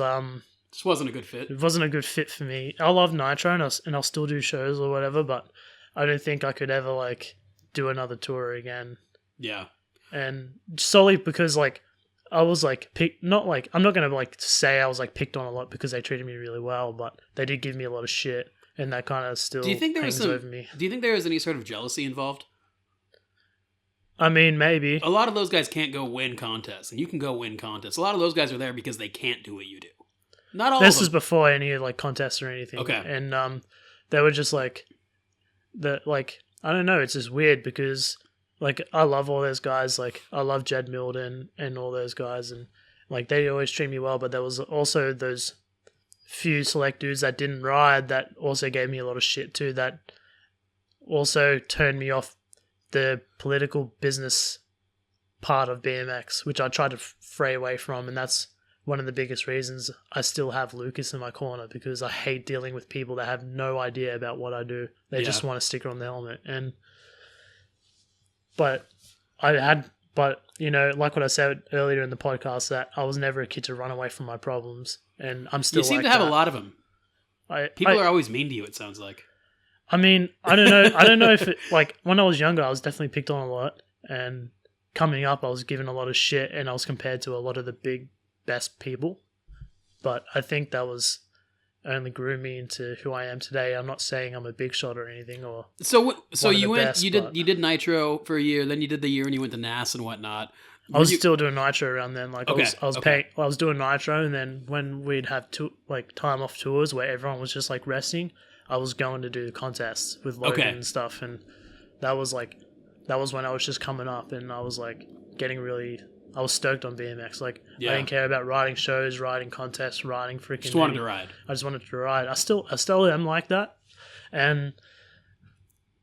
Speaker 1: Just wasn't a good fit.
Speaker 2: It wasn't a good fit for me. I love Nitro and I'll still do shows or whatever, but I don't think I could ever like do another tour again.
Speaker 1: Yeah.
Speaker 2: And solely because like I was like picked, not like I'm not gonna like say I was like picked on a lot because they treated me really well, but they did give me a lot of shit, and that kind of still hangs over me.
Speaker 1: Do you think there was any sort of jealousy involved?
Speaker 2: I mean, maybe.
Speaker 1: A lot of those guys can't go win contests, and you can go win contests. A lot of those guys are there because they can't do what you do. Not all.
Speaker 2: This was before any like contests or anything.
Speaker 1: Okay.
Speaker 2: And they were just like I don't know. It's just weird because like I love all those guys. Like I love Jed Milden and all those guys, and like they always treat me well. But there was also those few select dudes that didn't ride that also gave me a lot of shit too. That also turned me off the political business part of BMX, which I tried to fray away from, and that's one of the biggest reasons I still have Lucas in my corner, because I hate dealing with people that have no idea about what I do. They just want a sticker on the helmet. But you know, like what I said earlier in the podcast, that I was never a kid to run away from my problems, and I'm still.
Speaker 1: You seem
Speaker 2: like
Speaker 1: to have
Speaker 2: that.
Speaker 1: a lot of them. People are always mean to you, it sounds like.
Speaker 2: I mean, I don't know. I don't know if it, like when I was younger, I was definitely picked on a lot, and coming up, I was given a lot of shit, and I was compared to a lot of the best people. But I think that was only grew me into who I am today. I'm not saying I'm a big shot or anything, or
Speaker 1: so you did Nitro for a year, then you did the year, and you went to NAS and whatnot.
Speaker 2: I was still doing Nitro around then. Like
Speaker 1: okay,
Speaker 2: I was doing Nitro, and then when we'd have time off tours where everyone was just like resting, I was going to do contests with Logan and stuff, and that was when I was just coming up, and I was like I was stoked on BMX. Like I didn't care about riding shows, riding contests, riding freaking.
Speaker 1: Just wanted to ride.
Speaker 2: I just wanted to ride. I still am like that, and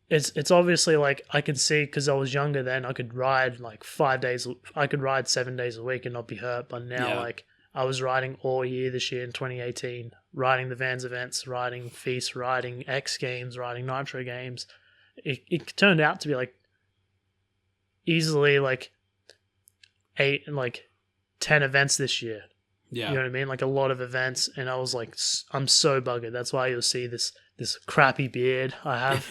Speaker 2: it's obviously like I can see, because I was younger then, I could ride like 5 days. I could ride 7 days a week and not be hurt. But now like I was riding all year this year in 2018, riding the Vans events, riding Feast, riding X Games, riding Nitro Games. It turned out to be like easily like 8 and like 10 events this year.
Speaker 1: Yeah.
Speaker 2: You know what I mean? Like a lot of events, and I was like, I'm so buggered. That's why you'll see this crappy beard I have.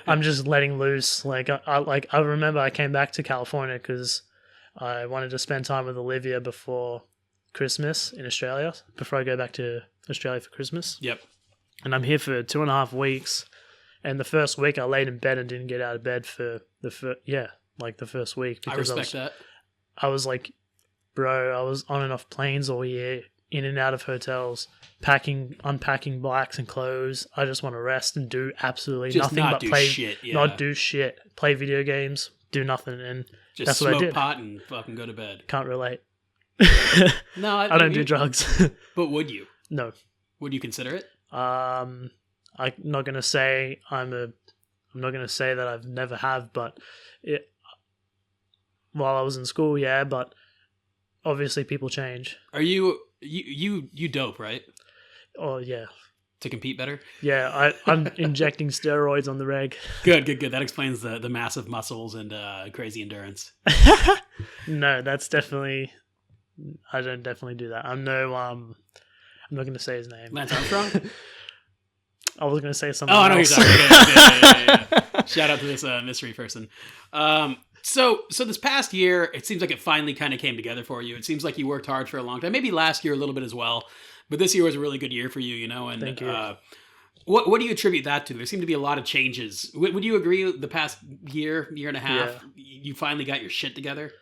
Speaker 2: I'm just letting loose. Like I remember I came back to California because I wanted to spend time with Olivia before Christmas in Australia, before I go back to Australia for Christmas.
Speaker 1: Yep.
Speaker 2: And I'm here for 2.5 weeks, and the first week I laid in bed and didn't get out of bed for the first week. Because
Speaker 1: I respect that.
Speaker 2: I was like, bro, I was on and off planes all year, in and out of hotels, unpacking bikes and clothes. I just want to rest and do absolutely nothing but play
Speaker 1: shit. Yeah.
Speaker 2: Not do shit. Play video games, do nothing, and
Speaker 1: just
Speaker 2: that's
Speaker 1: smoke
Speaker 2: what I did.
Speaker 1: Pot and fucking go to bed.
Speaker 2: Can't relate.
Speaker 1: No,
Speaker 2: I don't do drugs.
Speaker 1: But would you?
Speaker 2: No.
Speaker 1: Would you consider it?
Speaker 2: I'm not gonna say I'm not gonna say that I've never have, but while I was in school, yeah, but obviously people change.
Speaker 1: Are you dope, right?
Speaker 2: Oh yeah.
Speaker 1: To compete better?
Speaker 2: Yeah, I'm injecting steroids on the reg.
Speaker 1: Good. That explains the massive muscles and crazy endurance.
Speaker 2: No, that's definitely. I don't definitely do that. I'm not going to say his name.
Speaker 1: Lance Armstrong?
Speaker 2: I was going to say something.
Speaker 1: Oh, I know
Speaker 2: else.
Speaker 1: who you're talking about. Yeah. Shout out to this mystery person. So this past year, it seems like it finally kind of came together for you. It seems like you worked hard for a long time. Maybe last year a little bit as well, but this year was a really good year for you, you know. And
Speaker 2: thank you.
Speaker 1: What do you attribute that to? There seem to be a lot of changes. Would you agree? The past year and a half, you finally got your shit together.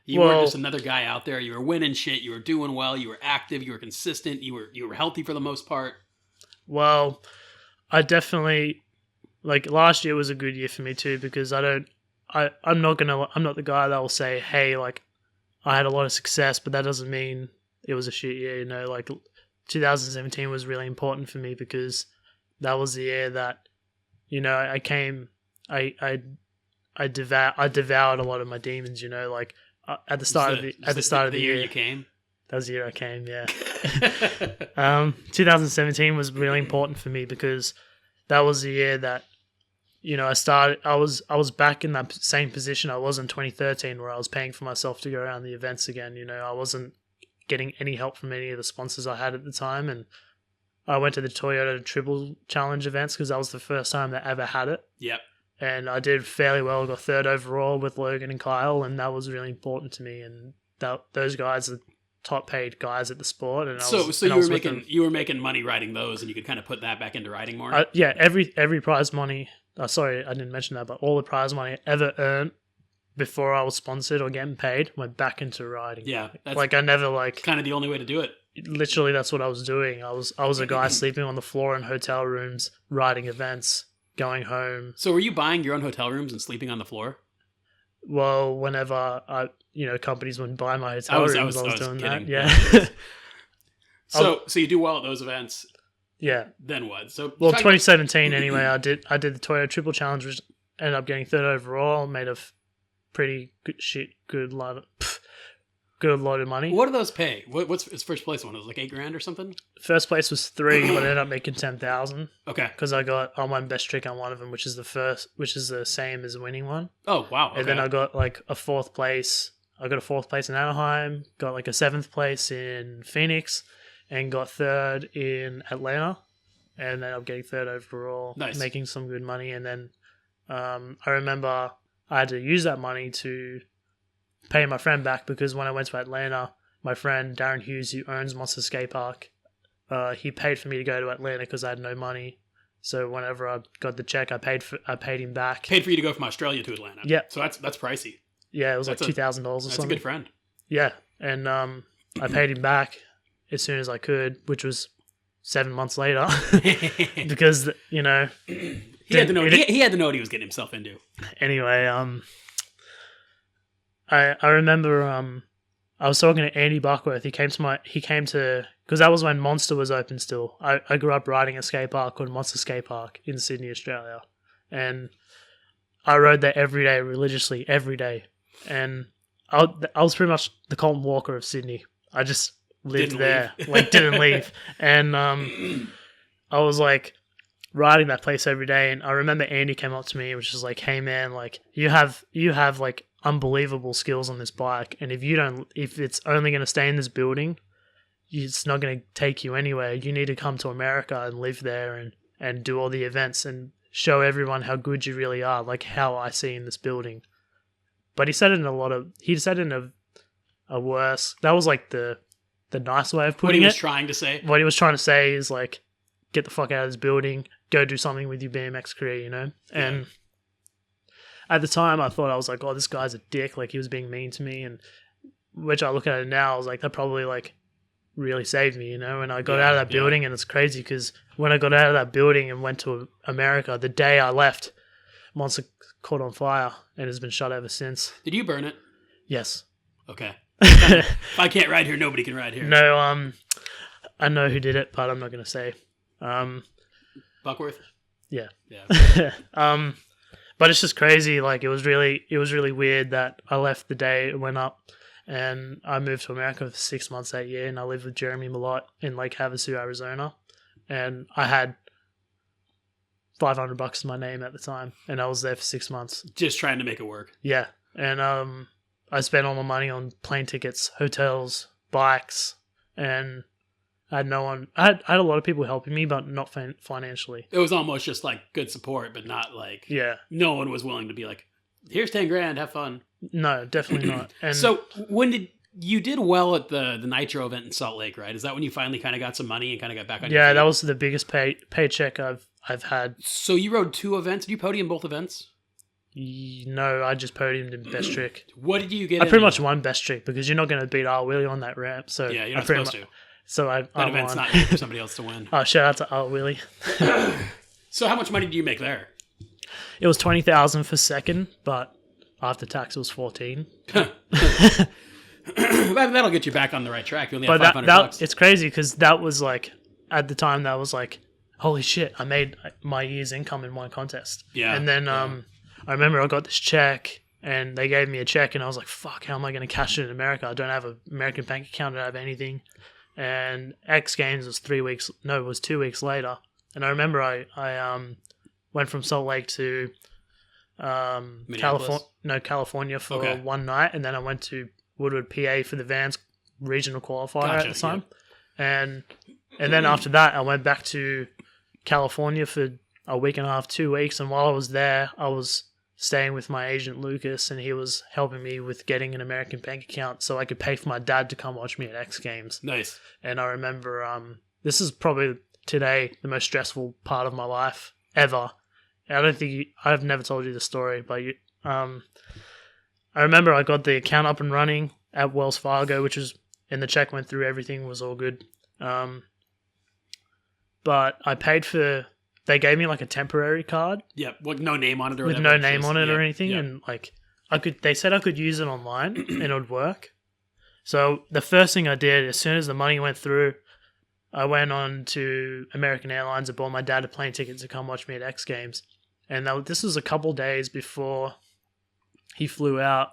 Speaker 1: You weren't just another guy out there. You were winning shit. You were doing well. You were active. You were consistent. You were healthy for the most part.
Speaker 2: Well, I definitely last year was a good year for me too, because I'm not the guy that will say, hey, like I had a lot of success, but that doesn't mean it was a shit year. You know, like 2017 was really important for me because that was the year that, you know, I devoured a lot of my demons. You know, like. At the start of the year
Speaker 1: you came.
Speaker 2: That was the year I came. Yeah. 2017 was really important for me because that was the year that, you know, I was back in that same position I was in 2013, where I was paying for myself to go around the events again. You know, I wasn't getting any help from any of the sponsors I had at the time. And I went to the Toyota Triple Challenge events because that was the first time they ever had it.
Speaker 1: Yep.
Speaker 2: And I did fairly well. I got third overall with Logan and Kyle, and that was really important to me. And those guys are top paid guys at the sport. And
Speaker 1: so you were making money riding those, and you could kind of put that back into riding more.
Speaker 2: Yeah, every prize money. Sorry, I didn't mention that, but all the prize money I ever earned before I was sponsored or getting paid went back into riding.
Speaker 1: Yeah, that's
Speaker 2: like I never like
Speaker 1: kind of the only way to do it.
Speaker 2: Literally, that's what I was doing. I was a guy sleeping on the floor in hotel rooms, riding events, going home.
Speaker 1: So were you buying your own hotel rooms and sleeping on the floor?
Speaker 2: Well, whenever companies wouldn't buy my hotel rooms, I was doing
Speaker 1: kidding.
Speaker 2: that. Yeah.
Speaker 1: So you do well at those events.
Speaker 2: Yeah.
Speaker 1: Then what? So
Speaker 2: 2017 anyway. I did the Toyota Triple Challenge, which ended up getting third overall. Made a pretty good lot of money.
Speaker 1: What do those pay? What's his first place one? It was like $8,000 or something.
Speaker 2: First place was 3, but I ended up making 10,000.
Speaker 1: Okay.
Speaker 2: Because I won best trick on one of them, which is the same as the winning one.
Speaker 1: Oh wow! Okay.
Speaker 2: And then I got like a 4th place. I got a 4th place in Anaheim. Got like a 7th place in Phoenix, and got 3rd in Atlanta. And then I'm getting 3rd overall,
Speaker 1: nice.
Speaker 2: Making some good money. And then I remember I had to use that money to pay my friend back, because when I went to Atlanta, my friend Darren Hughes, who owns Monster Skate Park, he paid for me to go to Atlanta because I had no money. So whenever I got the check, I paid him back.
Speaker 1: Paid for you to go from Australia to Atlanta.
Speaker 2: Yeah.
Speaker 1: So that's pricey.
Speaker 2: Yeah, it was like $2,000 or something.
Speaker 1: That's a good friend.
Speaker 2: Yeah, and I paid him back as soon as I could, which was 7 months later, because he
Speaker 1: had to know. He had to know what he was getting himself into.
Speaker 2: Anyway, I remember I was talking to Andy Buckworth. He came to because that was when Monster was open still. I grew up riding a skate park called Monster Skate Park in Sydney, Australia, and I rode there every day, religiously every day. And I was pretty much the Colton Walker of Sydney. I just lived there, didn't leave. And I was like riding that place every day. And I remember Andy came up to me and was just like, "Hey man, like you have like unbelievable skills on this bike, and if it's only going to stay in this building, it's not going to take you anywhere. You need to come to America and live there and do all the events and show everyone how good you really are, like how I see in this building." But he said it in a worse. That was like the nice way of putting it.
Speaker 1: What he was trying to say.
Speaker 2: What he was trying to say is like, get the fuck out of this building, go do something with your BMX career,
Speaker 1: Yeah.
Speaker 2: And at the time, I thought, I was like, oh, this guy's a dick. Like, he was being mean to me. And which I look at it now, I was like, that probably like really saved me, And I got out of that building, and it's crazy because when I got out of that building and went to America, the day I left, Monster caught on fire and has been shut ever since.
Speaker 1: Did you burn it?
Speaker 2: Yes.
Speaker 1: Okay. If I can't ride here, nobody can ride here.
Speaker 2: No, I know who did it, but I'm not going to say.
Speaker 1: Buckworth?
Speaker 2: Yeah.
Speaker 1: Yeah.
Speaker 2: But it's just crazy. Like, it was really weird that I left the day it went up, and I moved to America for 6 months that year, and I lived with Jeremy Malott in Lake Havasu, Arizona, and I had $500 to my name at the time, and I was there for 6 months.
Speaker 1: Just trying to make it work.
Speaker 2: Yeah, and I spent all my money on plane tickets, hotels, bikes, and I had no one. I had a lot of people helping me, but not financially.
Speaker 1: It was almost just like good support, but not like no one was willing to be like, "Here's $10,000, have fun."
Speaker 2: No, definitely not. And
Speaker 1: so when you did well at the Nitro event in Salt Lake, right? Is that when you finally kind of got some money and kind of got back on your feet?
Speaker 2: Yeah, that was the biggest paycheck I've had.
Speaker 1: So you rode 2 events. Did you podium both events?
Speaker 2: No, I just podiumed in best trick.
Speaker 1: What did you get?
Speaker 2: I pretty much won best trick because you're not going to beat R. Willie on that ramp. So
Speaker 1: yeah, you're not supposed to.
Speaker 2: So that
Speaker 1: event's
Speaker 2: won.
Speaker 1: not made for somebody else to win.
Speaker 2: Oh, shout out to R. Willie.
Speaker 1: So how much money did you make there?
Speaker 2: It was $20,000 for second, but after tax it was $14,000.
Speaker 1: That'll get you back on the right track. You only have $500.
Speaker 2: It's crazy because that was like, at the time, that was like, holy shit, I made my year's income in one contest.
Speaker 1: Yeah.
Speaker 2: And then I remember I got this check, and they gave me a check, and I was like, fuck, how am I going to cash it in America? I don't have an American bank account. I don't have anything. And X Games was 2 weeks later. And I remember I went from Salt Lake to California for one night, and then I went to Woodward, PA for the Vans regional qualifier
Speaker 1: Gotcha,
Speaker 2: at the time. And then after that, I went back to California for a week and a half, 2 weeks. And while I was there, I was staying with my agent, Lucas, and he was helping me with getting an American bank account so I could pay for my dad to come watch me at X Games.
Speaker 1: Nice.
Speaker 2: And I remember this is probably today the most stressful part of my life ever. I've never told you the story, but I remember I got the account up and running at Wells Fargo, and the check went through, everything was all good. But I paid they gave me like a temporary card.
Speaker 1: Yeah, with no name on it or
Speaker 2: with
Speaker 1: whatever.
Speaker 2: no name on it or anything. Yeah. And like they said I could use it online and it would work. So the first thing I did, as soon as the money went through, I went on to American Airlines and bought my dad a plane ticket to come watch me at X Games. And this was a couple days before he flew out.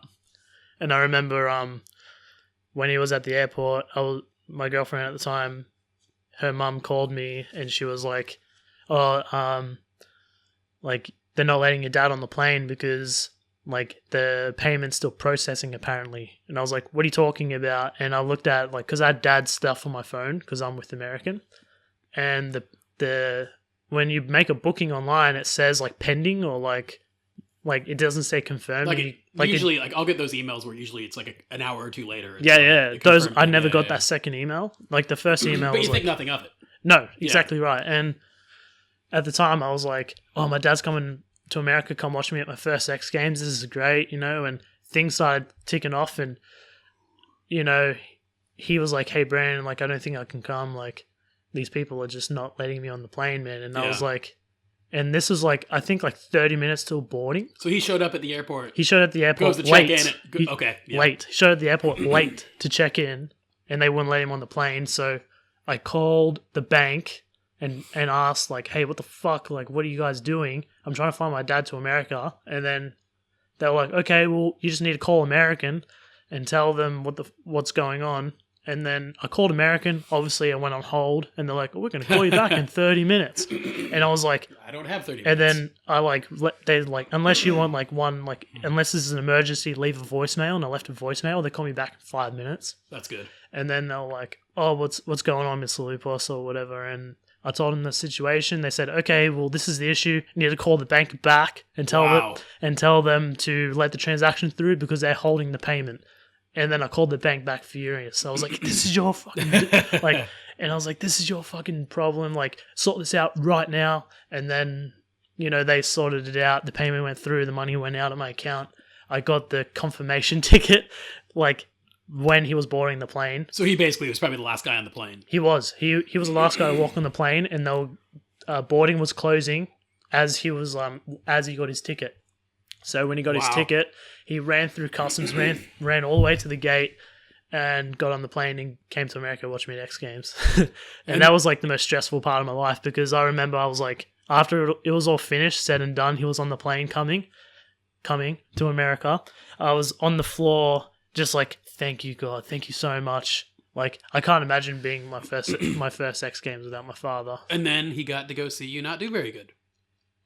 Speaker 2: And I remember when he was at the airport, my girlfriend at the time, her mum called me and she was like, like they're not letting your dad on the plane because like the payment's still processing apparently. And I was like, what are you talking about? And I looked at because I had dad's stuff on my phone because I'm with American, and the when you make a booking online, it says like pending or like it doesn't say confirmed.
Speaker 1: Usually I'll get those emails where usually it's like an hour or two later.
Speaker 2: Yeah. Those I never got that second email. Like the first email
Speaker 1: but
Speaker 2: was
Speaker 1: you think nothing of it.
Speaker 2: No, exactly right. And at the time I was like, oh, my dad's coming to America, come watch me at my first X Games. This is great, and things started ticking off and, he was like, hey, Brandon, I don't think I can come. Like, these people are just not letting me on the plane, man. And I was like, and this was I think 30 minutes till boarding.
Speaker 1: So he showed up at the airport.
Speaker 2: He showed up at the airport
Speaker 1: goes to
Speaker 2: late.
Speaker 1: check in. Okay. Yeah.
Speaker 2: Late. He showed up at the airport late to check in, and they wouldn't let him on the plane. So I called the bank and asked, hey, what the fuck? What are you guys doing? I'm trying to find my dad to America. And then they were like, okay, well, you just need to call American and tell them what's going on. And then I called American. Obviously, I went on hold, and they're like, oh, we're going to call you back in 30 minutes. And I was like...
Speaker 1: I don't have 30 minutes.
Speaker 2: And then I unless you want unless this is an emergency, leave a voicemail. And I left a voicemail. They called me back in 5 minutes.
Speaker 1: That's good.
Speaker 2: And then they were like, oh, what's going on, Mr. Loupos or whatever. And I told them the situation. They said, okay, well, this is the issue. You need to call the bank back and tell them to let the transaction through because they're holding the payment. And then I called the bank back furious. So I was like, this is your fucking... and I was like, this is your fucking problem. Sort this out right now. And then, they sorted it out. The payment went through. The money went out of my account. I got the confirmation ticket, when he was boarding the plane.
Speaker 1: So he basically was probably the last guy on the plane.
Speaker 2: He was. He was the last guy to walk on the plane, and boarding was closing as he got his ticket. So when he got his ticket, he ran through customs, ran all the way to the gate, and got on the plane and came to America to watch me at X Games. and that was the most stressful part of my life because I remember I was after it was all finished, said and done, he was on the plane coming to America. I was on the floor just thank you, God, thank you so much. I can't imagine being my first X Games without my father.
Speaker 1: And then he got to go see you not do very good.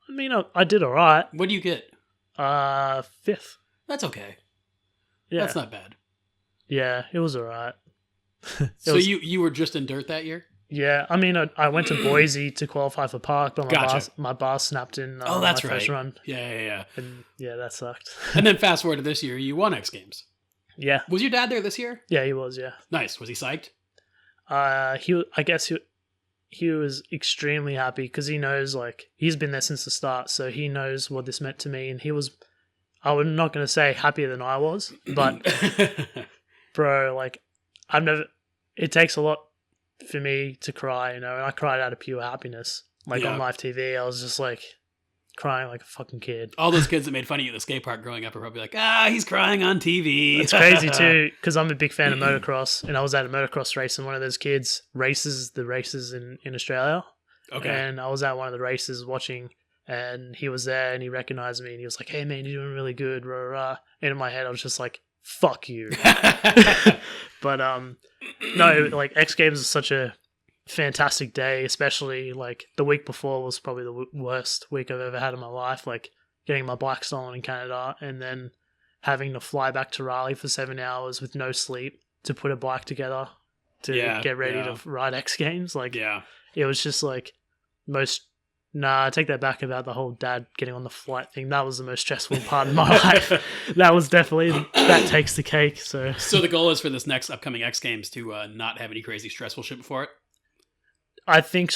Speaker 2: I mean, I did all right.
Speaker 1: What do you get?
Speaker 2: 5th.
Speaker 1: That's okay.
Speaker 2: Yeah.
Speaker 1: That's not bad.
Speaker 2: Yeah, it was all right.
Speaker 1: You were just in dirt that year?
Speaker 2: Yeah, I mean, I went to Boise to qualify for park, but
Speaker 1: Gotcha.
Speaker 2: my bar snapped in
Speaker 1: that's
Speaker 2: my
Speaker 1: right.
Speaker 2: first run.
Speaker 1: Yeah.
Speaker 2: And yeah, that sucked.
Speaker 1: And then fast forward to this year, you won X Games.
Speaker 2: Yeah.
Speaker 1: Was your dad there this year?
Speaker 2: Yeah, he was, yeah.
Speaker 1: Nice. Was he psyched?
Speaker 2: I guess he was extremely happy because he knows, he's been there since the start, so he knows what this meant to me, and he was, I'm not going to say happier than I was, but, bro, it takes a lot for me to cry, and I cried out of pure happiness. On live TV, I was just, crying like a fucking kid.
Speaker 1: All those kids that made fun of you at the skate park growing up are probably he's crying on TV.
Speaker 2: It's crazy too, because I'm a big fan of motocross, and I was at a motocross race, and one of those kids races the races in Australia.
Speaker 1: Okay.
Speaker 2: And I was at one of the races watching, and he was there, and he recognized me, and he was like, hey man, you're doing really good, rah, rah. And in my head, I was just like, fuck you. But, no, X Games is such a fantastic day, especially the week before was probably the worst week I've ever had in my life, getting my bike stolen in Canada and then having to fly back to Raleigh for 7 hours with no sleep to put a bike together to get ready to ride X Games. Like, it was just like I take that back about the whole dad getting on the flight thing. That was the most stressful part of my life. That was definitely, that takes the cake. So
Speaker 1: the goal is for this next upcoming X Games to not have any crazy stressful shit before it?
Speaker 2: I think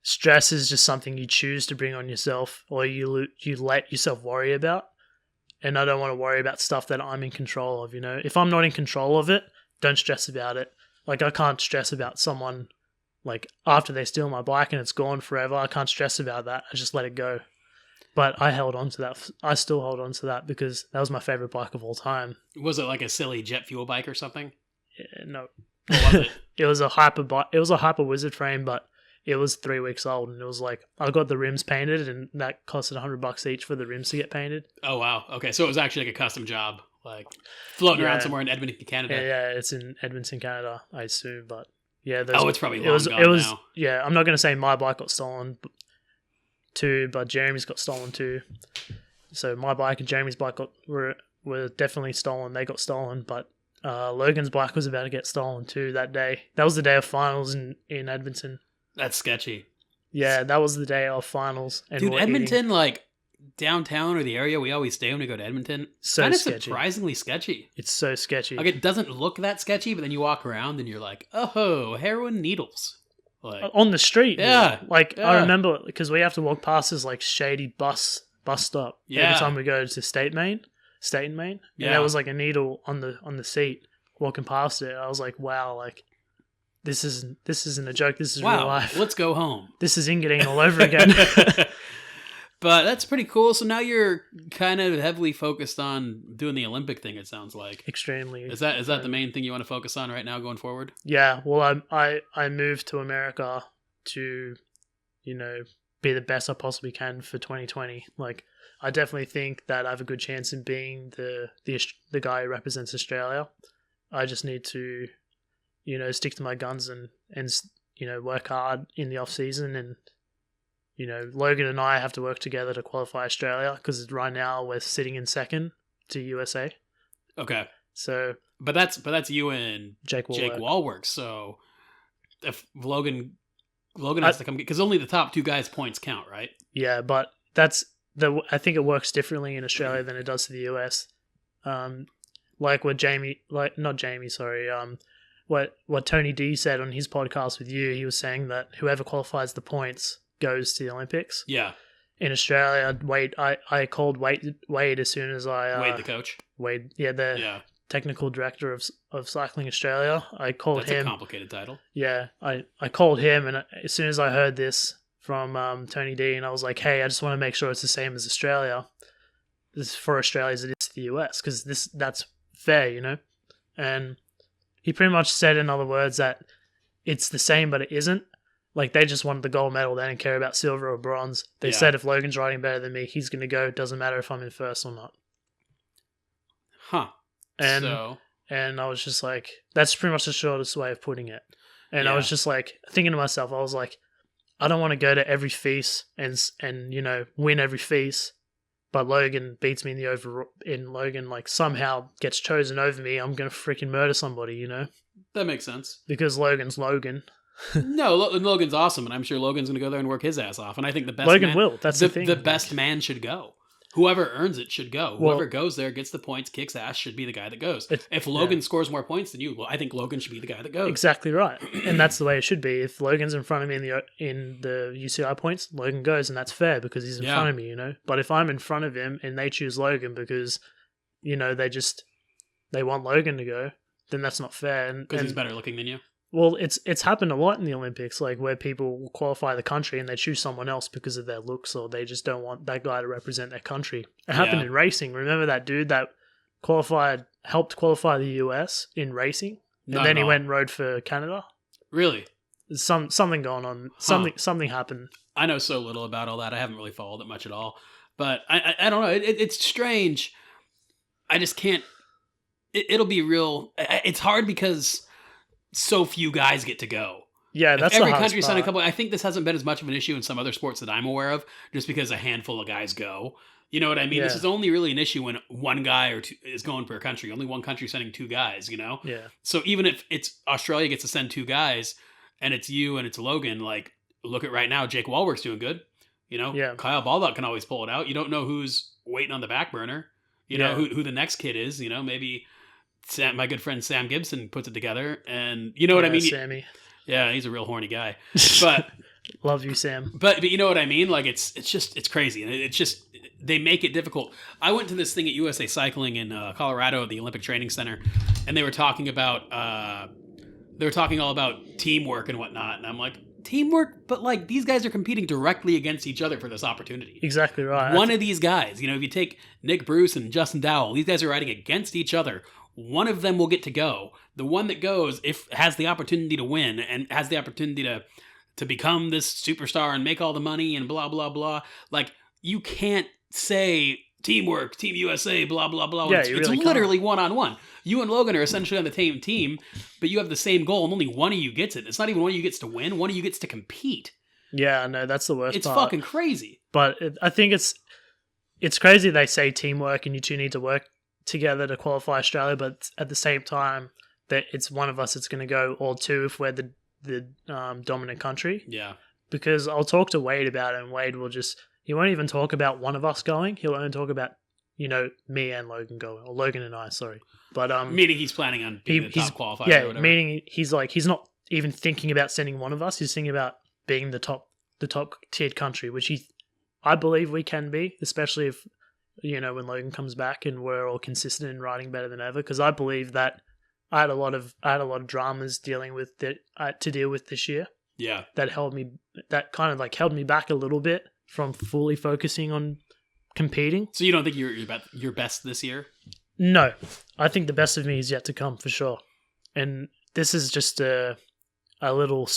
Speaker 2: stress is just something you choose to bring on yourself, or you let yourself worry about. And I don't want to worry about stuff that I'm in control of, you know? If I'm not in control of it, don't stress about it. Like, I can't stress about someone, like, after they steal my bike and it's gone forever. I can't stress about that. I just let it go. But I held on to that. I still hold on to that because that was my favorite bike of all time.
Speaker 1: Was it like a silly jet fuel bike or something?
Speaker 2: Yeah, no.
Speaker 1: What was it?
Speaker 2: It was a Hyper bike. It was a Hyper Wizard frame, but it was 3 weeks old, and it was like, I got the rims painted, and that costed $100 each for the rims to get painted.
Speaker 1: Oh wow! Okay, so it was actually like a custom job, like floating around somewhere in Edmonton, Canada.
Speaker 2: Yeah, it's in Edmonton, Canada, I assume. But yeah,
Speaker 1: it's probably long gone now.
Speaker 2: Yeah, I'm not going to say my bike got stolen too, but Jeremy's got stolen too. So my bike and Jeremy's bike were definitely stolen. They got stolen, but Logan's bike was about to get stolen too that day. That was the day of finals in Edmonton. That's
Speaker 1: sketchy.
Speaker 2: Yeah, that was the day of finals. And
Speaker 1: dude, Edmonton, like downtown or the area we always stay when we go to Edmonton, kind of surprisingly sketchy.
Speaker 2: It's so sketchy.
Speaker 1: Like, it doesn't look that sketchy, but then you walk around and you're like, oh, heroin needles. Like,
Speaker 2: on the street.
Speaker 1: Yeah.
Speaker 2: Dude. Like, I remember, because we have to walk past this like shady bus stop every time we go to State and Main. And there was like a needle on the seat walking past it. I was like, wow, like, This isn't a joke. This is real life.
Speaker 1: Let's go home.
Speaker 2: This is ingetting all over again.
Speaker 1: But that's pretty cool. So now you're kind of heavily focused on doing the Olympic thing, it sounds like.
Speaker 2: Extremely.
Speaker 1: Is that the main thing you want to focus on right now going forward?
Speaker 2: Yeah. Well, I moved to America to, you know, be the best I possibly can for 2020. Like, I definitely think that I have a good chance in being the guy who represents Australia. I just need to, you know, stick to my guns and you know, work hard in the off season. And, you know, Logan and I have to work together to qualify Australia because right now we're sitting in second to USA.
Speaker 1: Okay.
Speaker 2: So,
Speaker 1: but that's you and
Speaker 2: Jake
Speaker 1: Wallwork. So if Logan has to come, because only the top two guys' points count, right?
Speaker 2: Yeah, but I think it works differently in Australia than it does to the US. Like what what Tony D said on his podcast with you, he was saying that whoever qualifies the points goes to the Olympics.
Speaker 1: Yeah.
Speaker 2: In Australia, I called Wade as soon as I...
Speaker 1: Wade the coach?
Speaker 2: Wade, the technical director of Cycling Australia. I called him.
Speaker 1: That's a complicated title.
Speaker 2: Yeah, I called him, and as soon as I heard this from Tony D, and I was like, hey, I just want to make sure it's the same as Australia. This is for Australia as it is to the US, because that's fair, you know? And he pretty much said, in other words, that it's the same, but it isn't. Like, they just wanted the gold medal. They didn't care about silver or bronze. They said if Logan's riding better than me, he's going to go. It doesn't matter if I'm in first or not.
Speaker 1: Huh.
Speaker 2: And I was just like, that's pretty much the shortest way of putting it. And I was just like, thinking to myself, I was like, I don't want to go to every feast and you know, win every feast. But Logan beats me in Logan, like, somehow gets chosen over me, I'm going to freaking murder somebody, you know?
Speaker 1: That makes sense.
Speaker 2: Because Logan's Logan.
Speaker 1: No, Logan's awesome, and I'm sure Logan's going to go there and work his ass off. And I think the best
Speaker 2: Logan will. That's the thing.
Speaker 1: The best man should go. Whoever earns it should go. Whoever goes there, gets the points, kicks ass, should be the guy that goes. If Logan scores more points than you, well, I think Logan should be the guy that goes.
Speaker 2: Exactly right. And that's the way it should be. If Logan's in front of me in the UCI points, Logan goes, and that's fair because he's in front of me, you know? But if I'm in front of him and they choose Logan because, you know, they want Logan to go, then that's not fair.
Speaker 1: Because he's better looking than you?
Speaker 2: Well, it's happened a lot in the Olympics, like where people will qualify the country and they choose someone else because of their looks, or they just don't want that guy to represent their country. It happened in racing. Remember that dude that helped qualify the US in racing, and then he went and rode for Canada?
Speaker 1: Really?
Speaker 2: There's something going on. Something happened.
Speaker 1: I know so little about all that. I haven't really followed it much at all. But I don't know. It's strange. I just can't. It'll be real. It's hard because so few guys get to go.
Speaker 2: Yeah,
Speaker 1: if
Speaker 2: that's
Speaker 1: every
Speaker 2: the hardest
Speaker 1: country sent a
Speaker 2: part.
Speaker 1: couple. I think this hasn't been as much of an issue in some other sports that I'm aware of, just because a handful of guys go. You know what I mean? This
Speaker 2: Yeah.
Speaker 1: is only really an issue when one guy or two is going per country. Only one country sending 2 guys. You know?
Speaker 2: Yeah.
Speaker 1: So even if it's Australia gets to send 2 guys, and it's you and it's Logan, like look at right now, Jake Wallwork's doing good. You know,
Speaker 2: Yeah.
Speaker 1: Kyle Baldock can always pull it out. You don't know who's waiting on the back burner. You know
Speaker 2: Yeah.
Speaker 1: who the next kid is. You know, maybe my good friend Sam Gibson puts it together, and you know what I mean.
Speaker 2: Sammy.
Speaker 1: Yeah, he's a real horny guy, but
Speaker 2: Love you, Sam.
Speaker 1: but you know what I mean. Like it's crazy, and it's just they make it difficult. I went to this thing at USA Cycling in Colorado at the Olympic Training Center, and they were talking about all about teamwork and whatnot, and I'm like, teamwork, but like these guys are competing directly against each other for this opportunity.
Speaker 2: Exactly right.
Speaker 1: One of these guys, you know, if you take Nick Bruce and Justin Dowell, these guys are riding against each other. One of them will get to go. The one that goes, if has the opportunity to win and has the opportunity to become this superstar and make all the money and blah blah blah. Like you can't say teamwork, Team USA, blah blah blah.
Speaker 2: Yeah,
Speaker 1: it's
Speaker 2: you really
Speaker 1: literally one-on-one. You and Logan are essentially on the same team, but you have the same goal, and only one of you gets it. It's not even one of you gets to win. One of you gets to compete.
Speaker 2: Yeah, no, that's the worst
Speaker 1: It's
Speaker 2: part.
Speaker 1: fucking crazy.
Speaker 2: But I think it's crazy they say teamwork and you two need to work together to qualify Australia, but at the same time that it's one of us that's going to go, or two if we're the dominant country.
Speaker 1: Yeah.
Speaker 2: Because I'll talk to Wade about it, and Wade will he won't even talk about one of us going. He'll only talk about, you know, me and Logan going, or Logan and I, sorry. But
Speaker 1: meaning he's planning on being the top qualifier.
Speaker 2: Yeah,
Speaker 1: or whatever.
Speaker 2: meaning he's not even thinking about sending one of us. He's thinking about being the top tiered country, which I believe we can be, especially if, you know, when Logan comes back and we're all consistent in riding better than ever. Because I believe that I had a lot of dramas dealing with to deal with this year.
Speaker 1: Yeah,
Speaker 2: that held me back a little bit from fully focusing on competing.
Speaker 1: So you don't think you're best this year?
Speaker 2: No, I think the best of me is yet to come for sure. And this is just a little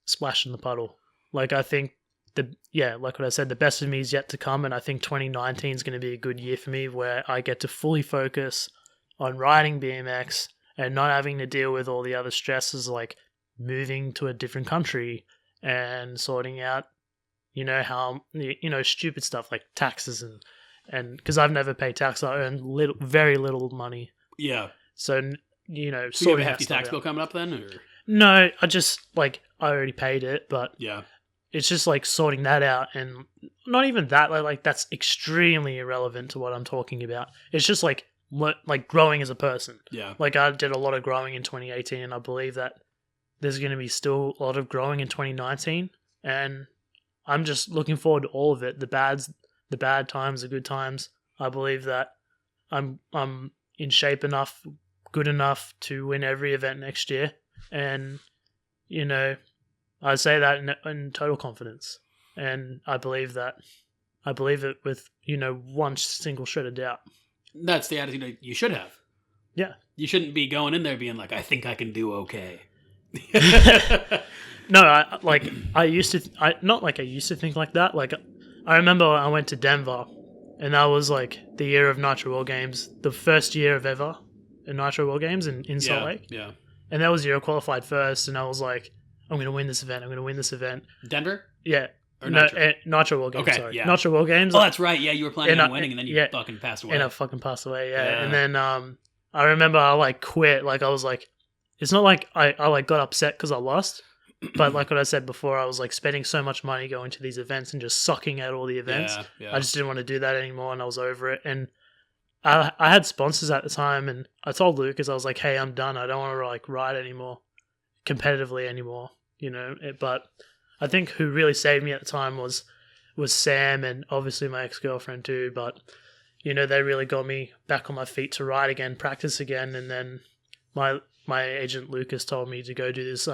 Speaker 2: splash in the puddle. Like I think like what I said, the best of me is yet to come, and I think 2019 is going to be a good year for me where I get to fully focus on riding BMX and not having to deal with all the other stresses like moving to a different country and sorting out, you know, how, you know, stupid stuff like taxes and because I've never paid tax, I earn very little money.
Speaker 1: Yeah.
Speaker 2: So, you know,
Speaker 1: so you have a hefty tax bill coming up then, or
Speaker 2: no? I just I already paid it, but
Speaker 1: yeah.
Speaker 2: It's just like sorting that out, and not even that. Like that's extremely irrelevant to what I'm talking about. It's just like growing as a person.
Speaker 1: Yeah.
Speaker 2: Like I did a lot of growing in 2018, and I believe that there's going to be still a lot of growing in 2019, and I'm just looking forward to all of it. The bad times, the good times. I believe that I'm in shape enough, good enough to win every event next year, and you know. I say that in total confidence, and I believe it with, you know, one single shred of doubt.
Speaker 1: That's the attitude you should have.
Speaker 2: Yeah,
Speaker 1: you shouldn't be going in there being like, I think I can do okay.
Speaker 2: No, I used to think like that. Like I remember I went to Denver, and that was like the year of Nitro World Games, the first year of ever in Nitro World Games in Salt Lake.
Speaker 1: Yeah,
Speaker 2: and that was the year I qualified first, and I was like, I'm going to win this event.
Speaker 1: Denver?
Speaker 2: Yeah.
Speaker 1: Or Nitro?
Speaker 2: Nitro World Games,
Speaker 1: okay,
Speaker 2: sorry.
Speaker 1: Yeah.
Speaker 2: Nitro World Games.
Speaker 1: Oh, that's right. Yeah, you were planning on winning, and then you fucking passed away.
Speaker 2: And I fucking passed away, yeah. And then I remember I like quit. Like I was like, it's not like I like got upset because I lost, but like what I said before, I was like spending so much money going to these events and just sucking at all the events.
Speaker 1: Yeah.
Speaker 2: I just didn't want to do that anymore, and I was over it. And I had sponsors at the time, and I told Lucas, I was like, hey, I'm done. I don't want to like ride anymore, competitively anymore. You know, but I think who really saved me at the time was Sam, and obviously my ex-girlfriend too. But you know, they really got me back on my feet to ride again, practice again, and then my agent Lucas told me to go do this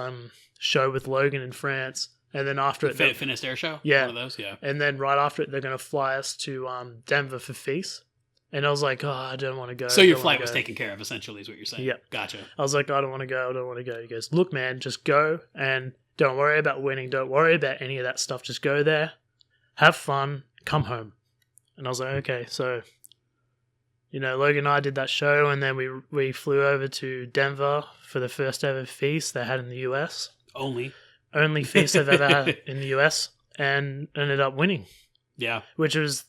Speaker 2: show with Logan in France, and then after it,
Speaker 1: finished air show,
Speaker 2: yeah,
Speaker 1: one of those, yeah,
Speaker 2: and then right after it, they're going to fly us to Denver for FIS. And I was like, oh, I don't want to go.
Speaker 1: So your flight was taken care of, essentially, is what you're saying.
Speaker 2: Yeah.
Speaker 1: Gotcha.
Speaker 2: I was like, I don't want to go. He goes, look, man, just go and don't worry about winning. Don't worry about any of that stuff. Just go there, have fun, come home. And I was like, okay. So, you know, Logan and I did that show, and then we flew over to Denver for the first ever feast they had in the US.
Speaker 1: Only.
Speaker 2: only feast I've ever had in the US, and ended up winning.
Speaker 1: Yeah.
Speaker 2: Which was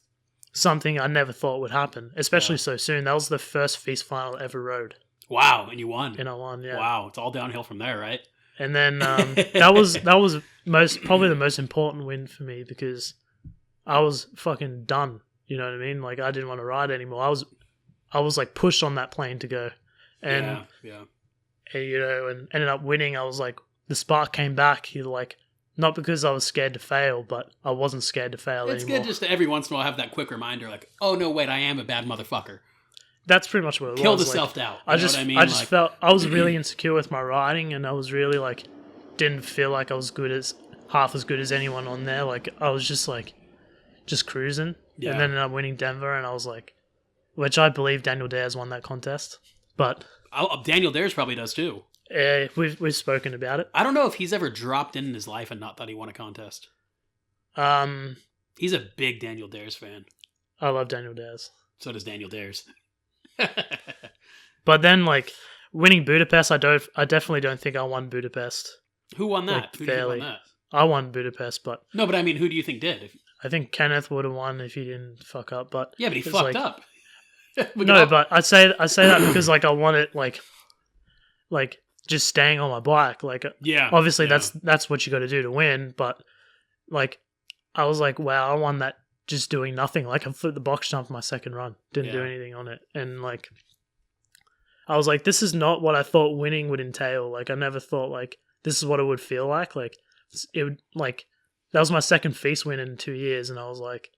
Speaker 2: something I never thought would happen, especially so soon. That was the first feast final I ever rode.
Speaker 1: Wow, and you won.
Speaker 2: And I won, yeah.
Speaker 1: Wow, it's all downhill from there, right?
Speaker 2: And then that was probably the most important win for me, because I was fucking done. You know what I mean? Like, I didn't want to ride anymore. I was like pushed on that plane to go, and and ended up winning. I was like, the spark came back. Like, not because I was scared to fail, but I wasn't scared to fail anymore.
Speaker 1: It's good just to every once in a while have that quick reminder, like, oh no, wait, I am a bad motherfucker.
Speaker 2: That's pretty much what it was.
Speaker 1: Kill the self-doubt.
Speaker 2: I just felt I was really insecure with my riding, and I was really like, didn't feel like I was half as good as anyone on there. Like, I was just cruising, and then ended up winning Denver, and I was like, which I believe Daniel Dares won that contest, but
Speaker 1: Daniel Dares probably does too.
Speaker 2: We've spoken about it.
Speaker 1: I don't know if he's ever dropped in his life and not thought he won a contest. He's a big Daniel Dares fan.
Speaker 2: I love Daniel Dares.
Speaker 1: So does Daniel Dares.
Speaker 2: But then, like, winning Budapest, I definitely don't think I won Budapest.
Speaker 1: Who won that?
Speaker 2: Like,
Speaker 1: who did win that?
Speaker 2: I won Budapest, but
Speaker 1: no, but I mean, who do you think did?
Speaker 2: I think Kenneth would have won if he didn't fuck up. But
Speaker 1: yeah, but he fucked up.
Speaker 2: No, but I say that because like I want it like just staying on my bike. Like, obviously that's what you got to do to win. But like, I was like, wow, I won that just doing nothing. Like, I flipped the box jump my second run, didn't do anything on it, and like, I was like, this is not what I thought winning would entail. Like, I never thought like this is what it would feel like. Like, it would like that was my second feast win in 2 years, and I was like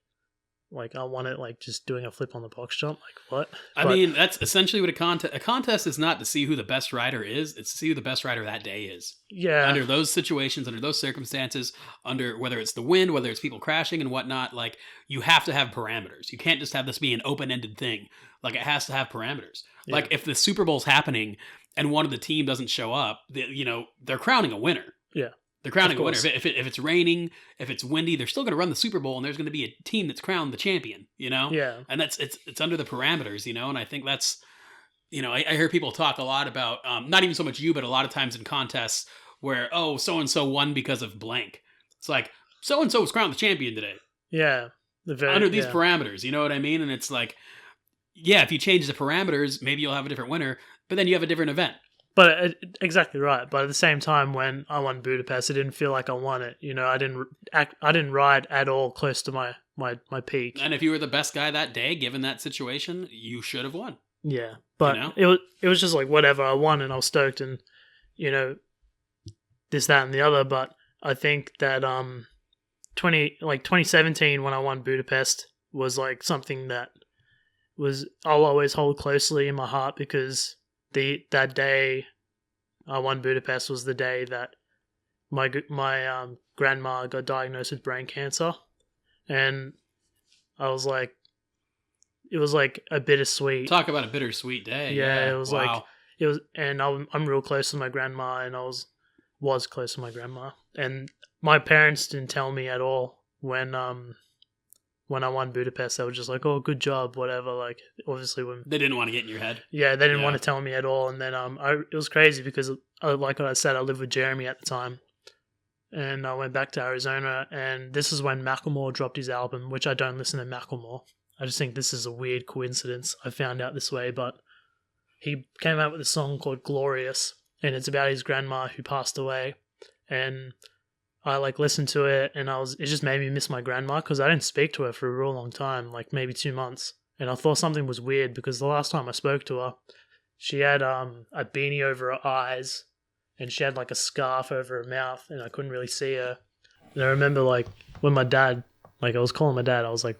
Speaker 2: I won it like just doing a flip on the box jump. Like, what?
Speaker 1: I mean, that's essentially what a contest is. Not to see who the best rider is, it's to see who the best rider that day is.
Speaker 2: Yeah.
Speaker 1: Under those situations, under those circumstances, under whether it's the wind, whether it's people crashing and whatnot, like, you have to have parameters. You can't just have this be an open-ended thing. Like, it has to have parameters. Yeah. Like, if the Super Bowl's happening and one of the team doesn't show up, they're crowning a winner.
Speaker 2: Yeah.
Speaker 1: They're crowning a winner. If it's raining, if it's windy, they're still going to run the Super Bowl, and there's going to be a team that's crowned the champion,
Speaker 2: Yeah.
Speaker 1: And it's under the parameters, and I think that's, I hear people talk a lot about, not even so much you, but a lot of times in contests where, oh, so-and-so won because of blank. It's like, so-and-so was crowned the champion today.
Speaker 2: Yeah.
Speaker 1: Under these parameters, you know what I mean? And it's like, yeah, if you change the parameters, maybe you'll have a different winner, but then you have a different event.
Speaker 2: But exactly right. But at the same time, when I won Budapest, it didn't feel like I won it. I didn't ride at all close to my peak.
Speaker 1: And if you were the best guy that day, given that situation, you should have won.
Speaker 2: Yeah, but it was just like whatever. I won, and I was stoked, and this, that, and the other. But I think that 2017 when I won Budapest was like something that I'll always hold closely in my heart, because that day I won Budapest was the day that my grandma got diagnosed with brain cancer, and I was like, it was like a bittersweet.
Speaker 1: Talk about a bittersweet day.
Speaker 2: Yeah, it was like it was, and I'm real close to my grandma, and I was close to my grandma, and my parents didn't tell me at all when I won Budapest. They were just like, oh, good job, whatever. Like, obviously when
Speaker 1: they didn't want to get in your head.
Speaker 2: Yeah, they didn't want to tell me at all. And then it was crazy because, like I said, I lived with Jeremy at the time, and I went back to Arizona, and this is when Macklemore dropped his album, which I don't listen to Macklemore. I just think this is a weird coincidence. I found out this way, but he came out with a song called Glorious, and it's about his grandma who passed away, and I listened to it, and it just made me miss my grandma, because I didn't speak to her for a real long time, like maybe 2 months. And I thought something was weird, because the last time I spoke to her, she had a beanie over her eyes, and she had like a scarf over her mouth, and I couldn't really see her. And I remember when my dad, I was calling my dad, I was like,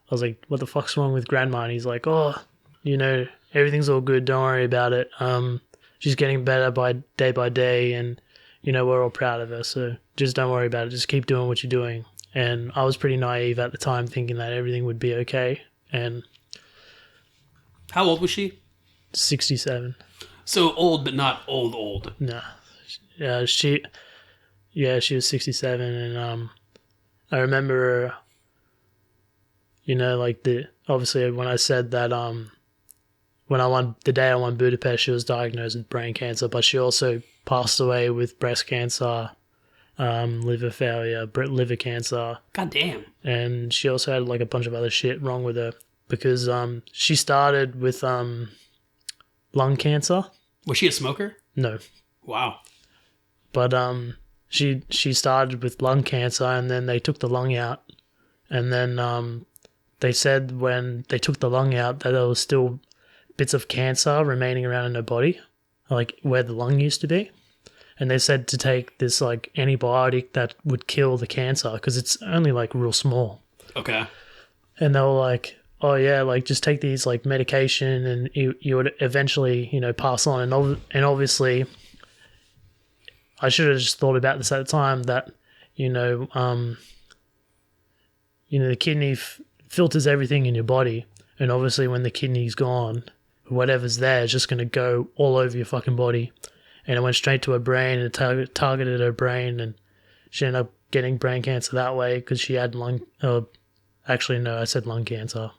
Speaker 2: what the fuck's wrong with grandma? And he's like, oh, everything's all good, don't worry about it. She's getting better by day, and we're all proud of her, so just don't worry about it. Just keep doing what you're doing. And I was pretty naive at the time, thinking that everything would be okay. And
Speaker 1: how old was she?
Speaker 2: 67. So
Speaker 1: old, but not old.
Speaker 2: No. Yeah, she was 67, and I remember, obviously when I said that the day I won Budapest, she was diagnosed with brain cancer, but she also passed away with breast cancer liver failure, liver cancer.
Speaker 1: God damn.
Speaker 2: And she also had like a bunch of other shit wrong with her because she started with lung cancer.
Speaker 1: Was she a smoker?
Speaker 2: No.
Speaker 1: Wow.
Speaker 2: But she started with lung cancer, and then they took the lung out, and then they said when they took the lung out that there was still bits of cancer remaining around in her body, like where the lung used to be. And they said to take this like antibiotic that would kill the cancer because it's only like real small.
Speaker 1: Okay.
Speaker 2: And they were like, oh yeah, like just take these like medication and you would eventually, pass on. And obviously I should have just thought about this at the time that, the kidney filters everything in your body. And obviously when the kidney's gone, whatever's there is just going to go all over your fucking body. And it went straight to her brain and targeted her brain, and she ended up getting brain cancer that way because she had actually, no, I said lung cancer.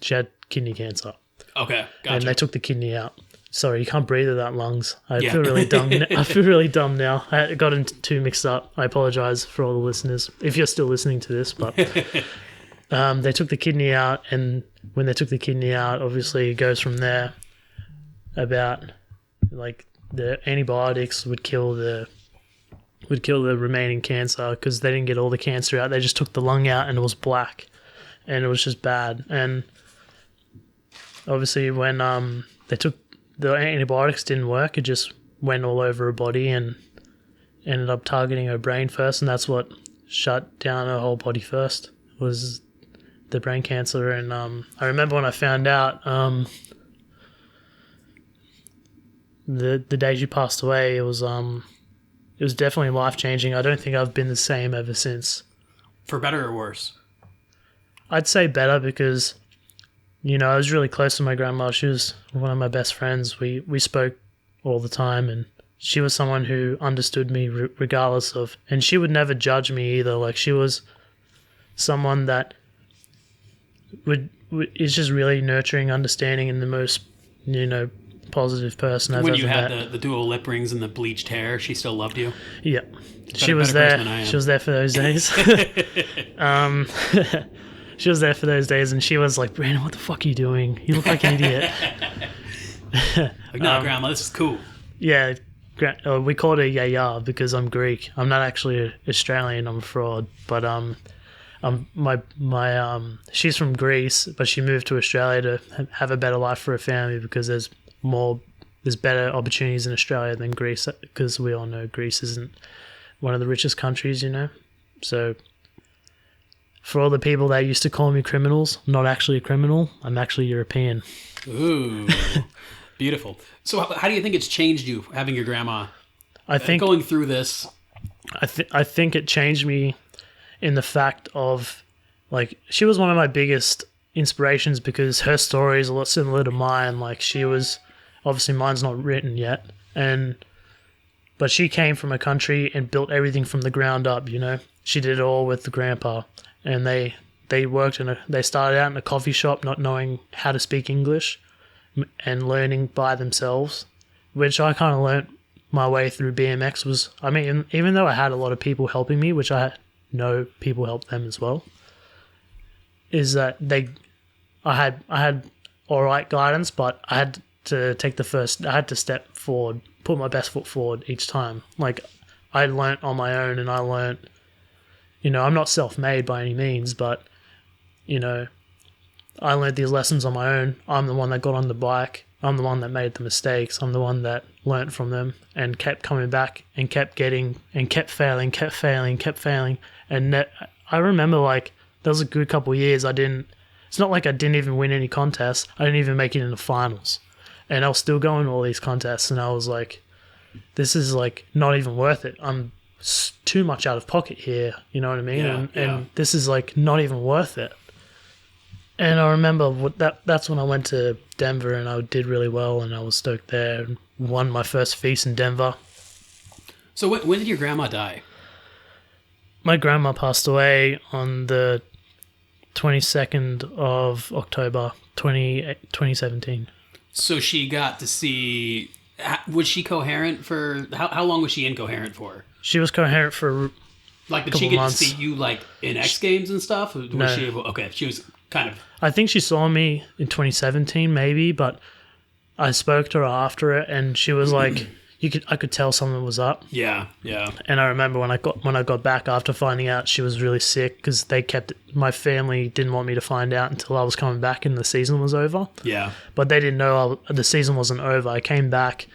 Speaker 2: She had kidney cancer.
Speaker 1: Okay, gotcha.
Speaker 2: And they took the kidney out. Sorry, you can't breathe without lungs. I feel really dumb. I feel really dumb now. I got into too mixed up. I apologize for all the listeners if you're still listening to this. But they took the kidney out, and when they took the kidney out, obviously it goes from there. About like the antibiotics would kill the remaining cancer because they didn't get all the cancer out. They just took the lung out, and it was black, and it was just bad. And obviously when they took the antibiotics didn't work, it just went all over her body and ended up targeting her brain first, and that's what shut down her whole body first was the brain cancer. And I remember when I found out the day she passed away, it was definitely life-changing. I don't think I've been the same ever since.
Speaker 1: For better or worse?
Speaker 2: I'd say better because, I was really close to my grandma. She was one of my best friends. We spoke all the time, and she was someone who understood me regardless of... And she would never judge me either. Like, she was someone that is just really nurturing, understanding, and the most, positive person I've ever met.
Speaker 1: When you had the dual lip rings and the bleached hair, she still loved you?
Speaker 2: Yeah. She was there. She was there for those days. She was there for those days, and she was like, Brandon, what the fuck are you doing? You look like an idiot.
Speaker 1: Like, no, Grandma, this is cool. Yeah.
Speaker 2: We called her Yaya because I'm Greek. I'm not actually Australian. I'm a fraud. But she's from Greece, but she moved to Australia to have a better life for her family because there's better opportunities in Australia than Greece, because we all know Greece isn't one of the richest countries, So for all the people that used to call me criminals, I'm not actually a criminal. I'm actually European.
Speaker 1: Ooh, beautiful. So how do you think it's changed you, having your grandma?
Speaker 2: I think
Speaker 1: going through this.
Speaker 2: I think it changed me in the fact of, like, she was one of my biggest inspirations because her story is a lot similar to mine. Like, she was... Obviously, mine's not written yet, but she came from a country and built everything from the ground up. She did it all with the grandpa, and they started out in a coffee shop, not knowing how to speak English, and learning by themselves, which I kind of learnt my way through BMX. Even though I had a lot of people helping me, which I know people helped them as well, is that I had all right guidance, but I had to I had to step forward, put my best foot forward each time. Like, I learnt on my own, and I learnt, I'm not self-made by any means, but, I learnt these lessons on my own. I'm the one that got on the bike. I'm the one that made the mistakes. I'm the one that learnt from them and kept coming back and kept failing. And I remember, like, there was a good couple of years it's not like I didn't even win any contests. I didn't even make it in the finals. And I was still going to all these contests, and I was like, this is, like, not even worth it. I'm too much out of pocket here, you know what I mean? And this is, like, not even worth it. And I remember that's when I went to Denver, and I did really well, and I was stoked there and won my first feast in Denver.
Speaker 1: So when did your grandma die?
Speaker 2: My grandma passed away on the 22nd of October, 2017.
Speaker 1: So she got to see... Was she coherent for... How long was she incoherent for?
Speaker 2: She was coherent for
Speaker 1: Like, did
Speaker 2: couple
Speaker 1: she get
Speaker 2: months.
Speaker 1: to see you, like, in X Games and stuff? Was
Speaker 2: No.
Speaker 1: she able, okay, she was kind of...
Speaker 2: I think she saw me in 2017, maybe, but I spoke to her after it, and she was like, I could tell something was up.
Speaker 1: Yeah, yeah.
Speaker 2: And I remember when I got back after finding out she was really sick, because my family didn't want me to find out until I was coming back and the season was over.
Speaker 1: Yeah.
Speaker 2: But they didn't know the season wasn't over. I came back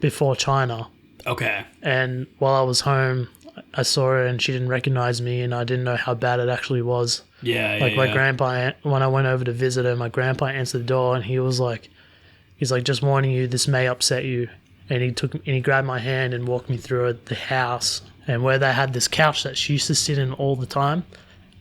Speaker 2: before China,
Speaker 1: Okay.
Speaker 2: and while I was home, I saw her and she didn't recognize me, and I didn't know how bad it actually was.
Speaker 1: Yeah,
Speaker 2: Like my grandpa, when I went over to visit her, my grandpa answered the door and he's like, just warning you, this may upset you. And he grabbed my hand and walked me through the house, and where they had this couch that she used to sit in all the time,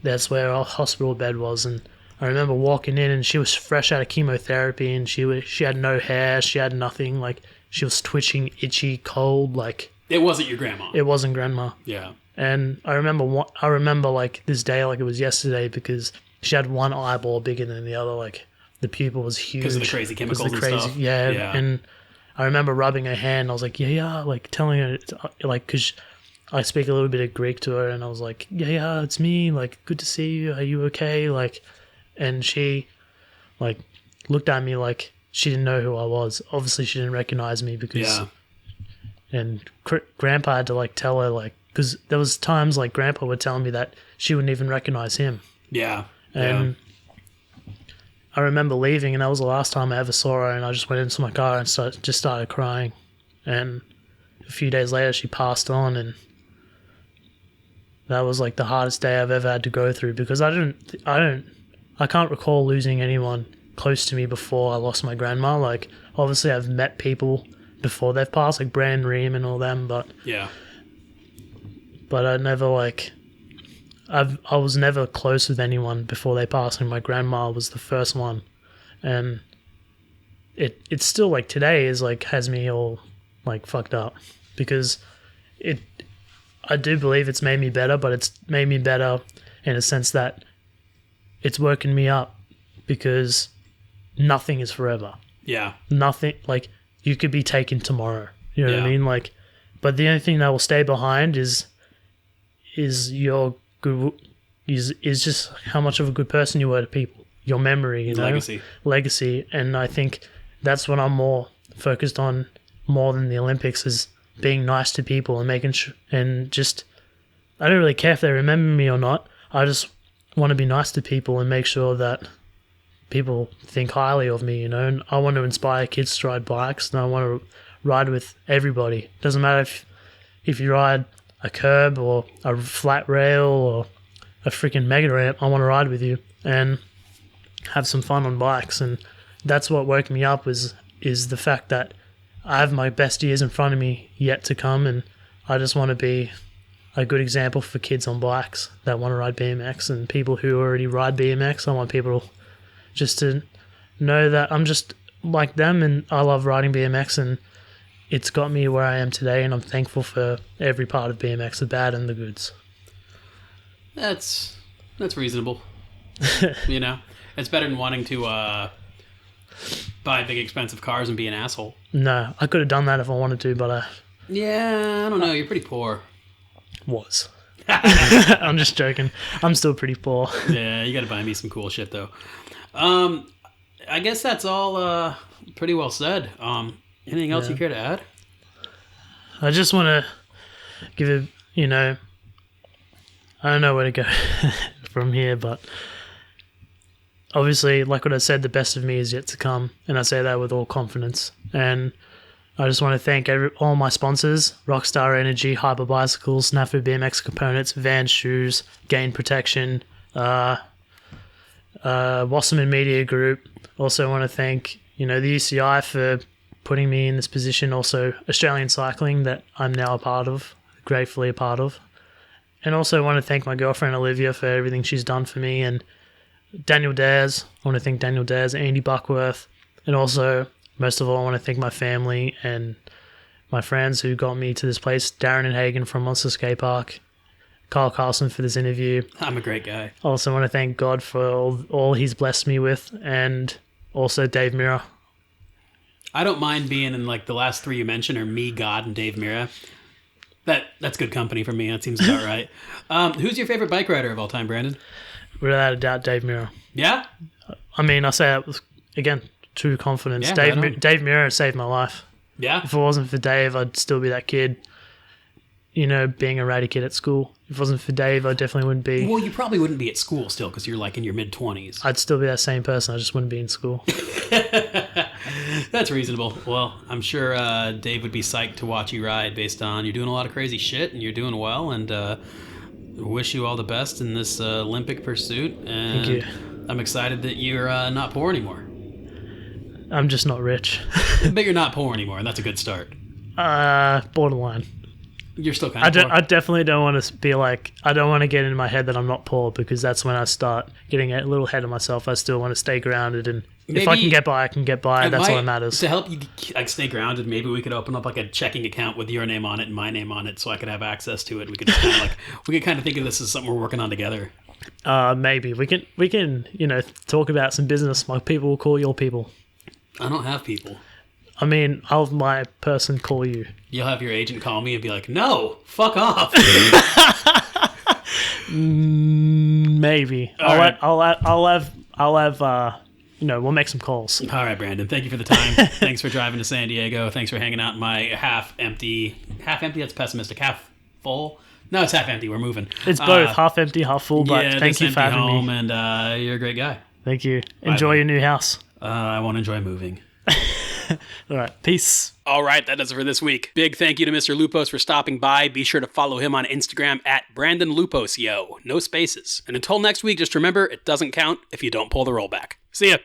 Speaker 2: that's where our hospital bed was. And I remember walking in, and she was fresh out of chemotherapy, and she had no hair, she had nothing, like she was twitching, itchy, cold, like
Speaker 1: It wasn't your grandma.
Speaker 2: it wasn't grandma.
Speaker 1: Yeah.
Speaker 2: And I remember like this day like it was yesterday, because she had one eyeball bigger than the other, like the pupil was huge.
Speaker 1: Because of the crazy chemicals and stuff.
Speaker 2: Yeah,
Speaker 1: Yeah.
Speaker 2: and I remember rubbing her hand. I was like, yeah, like telling her, like, because I speak a little bit of Greek to her, and I was like, yeah, it's me, like, good to see you, are you okay? Like, and she, like, looked at me like she didn't know who I was. Obviously, she didn't recognize me, because...
Speaker 1: Yeah.
Speaker 2: And Grandpa had to like tell her, like, because there was times like Grandpa would tell me that she wouldn't even recognize him.
Speaker 1: Yeah.
Speaker 2: And I remember leaving, and that was the last time I ever saw her, and I just went into my car and just started crying. And a few days later, she passed on, and that was like the hardest day I've ever had to go through, because I can't recall losing anyone close to me before I lost my grandma. Like, obviously I've met people before they've passed, like Brandon Ream and all them, but
Speaker 1: Yeah.
Speaker 2: I never like I was never close with anyone before they passed, and my grandma was the first one. And it's still like today is like has me all like fucked up, because I do believe it's made me better, but it's made me better in a sense that it's woken me up, because nothing is forever.
Speaker 1: Yeah.
Speaker 2: Nothing, like, you could be taken tomorrow. You know what I
Speaker 1: Yeah.
Speaker 2: mean? Like, but the only thing that will stay behind is your good, is just how much of a good person you were to people. Your memory, you know? Legacy. And I think that's what I'm more focused on, more than the Olympics, is being nice to people and making sure, and just, I don't really care if they remember me or not. I just want to be nice to people and make sure that people think highly of me, you know. And I want to inspire kids to ride bikes, and I want to ride with everybody. Doesn't matter if you ride a curb or a flat rail or a freaking mega ramp, I want to ride with you and have some fun on bikes. And that's what woke me up, is the fact that I have my best years in front of me yet to come, and I just want to be a good example for kids on bikes that want to ride BMX, and people who already ride BMX. I want people just to know that I'm just like them, and I love riding BMX, and it's got me where I am today, and I'm thankful for every part of BMX, the bad and the goods.
Speaker 1: That's reasonable. You know? It's better than wanting to buy big expensive cars and be an asshole.
Speaker 2: No, I could have done that if I wanted to, but I
Speaker 1: Yeah, I don't know. You're pretty poor.
Speaker 2: was. I'm just joking. I'm still pretty poor.
Speaker 1: Yeah, you got to buy me some cool shit though. I guess that's all pretty well said. Anything else you care to add?
Speaker 2: I just want to give it, you know, I don't know where to go from here, but obviously, like what I said, the best of me is yet to come, and I say that with all confidence. And I just want to thank all my sponsors: Rockstar Energy, Hyper Bicycles, Snafu BMX Components, Vans Shoes, Gain Protection, Wasserman Media Group. Also want to thank, the UCI for putting me in this position. Also Australian Cycling, that I'm now a part of, gratefully a part of. And also want to thank my girlfriend Olivia for everything she's done for me, and Daniel Dares. I want to thank Daniel Dares, Andy Buckworth, and also, most of all, I want to thank my family and my friends who got me to this place. Darren and Hagen from Monster Skate Park, Kyle Carlson for this interview.
Speaker 1: I'm a great guy.
Speaker 2: I also want to thank God for all he's blessed me with, and also Dave Mirra.
Speaker 1: I don't mind being in like the last three you mentioned are me, God, and Dave Mirra. That's good company for me. That seems about right. Who's your favorite bike rider of all time, Brandon?
Speaker 2: Without a doubt, Dave Mirra.
Speaker 1: Yeah?
Speaker 2: I mean, I say that with, again, true confidence.
Speaker 1: Yeah,
Speaker 2: Dave Mirra saved my life.
Speaker 1: Yeah?
Speaker 2: If it wasn't for Dave, I'd still be that kid, being a ratty kid at school. If it wasn't for Dave, I definitely wouldn't be.
Speaker 1: Well, you probably wouldn't be at school still because you're like in your mid-20s.
Speaker 2: I'd still be that same person. I just wouldn't be in school.
Speaker 1: That's reasonable. Well, I'm sure Dave would be psyched to watch you ride based on you're doing a lot of crazy shit and you're doing well, and wish you all the best in this Olympic pursuit. And
Speaker 2: Thank you.
Speaker 1: I'm excited that you're not poor anymore.
Speaker 2: I'm just not rich.
Speaker 1: But you're not poor anymore, and that's a good start.
Speaker 2: Borderline.
Speaker 1: You're still kind of poor.
Speaker 2: I definitely don't want to be like, I don't want to get in my head that I'm not poor, because that's when I start getting a little ahead of myself. I still want to stay grounded, and if I can get by, I can get by. That's all that matters.
Speaker 1: To help you stay grounded, maybe we could open up like a checking account with your name on it and my name on it, so I could have access to it. We could just kind of think of this as something we're working on together.
Speaker 2: Maybe we can talk about some business. My people will call your people.
Speaker 1: I don't have people.
Speaker 2: I mean, I'll have my person call you.
Speaker 1: You'll have your agent call me and be like, "No, fuck off."
Speaker 2: Maybe.
Speaker 1: Right.
Speaker 2: I'll have. We'll make some calls.
Speaker 1: All right, Brandon. Thank you for the time. Thanks for driving to San Diego. Thanks for hanging out in my half empty. That's pessimistic. Half full. No, it's half empty. We're moving.
Speaker 2: It's both half empty, half full. But thank you for having
Speaker 1: home,
Speaker 2: me.
Speaker 1: And you're a great guy.
Speaker 2: Thank you. Enjoy your new house.
Speaker 1: I won't enjoy moving.
Speaker 2: All right. Peace.
Speaker 1: All right, that does it for this week. Big thank you to Mr. Loupos for stopping by. Be sure to follow him on Instagram at Brandon Loupos, yo. No spaces. And until next week, just remember, it doesn't count if you don't pull the rollback. See ya.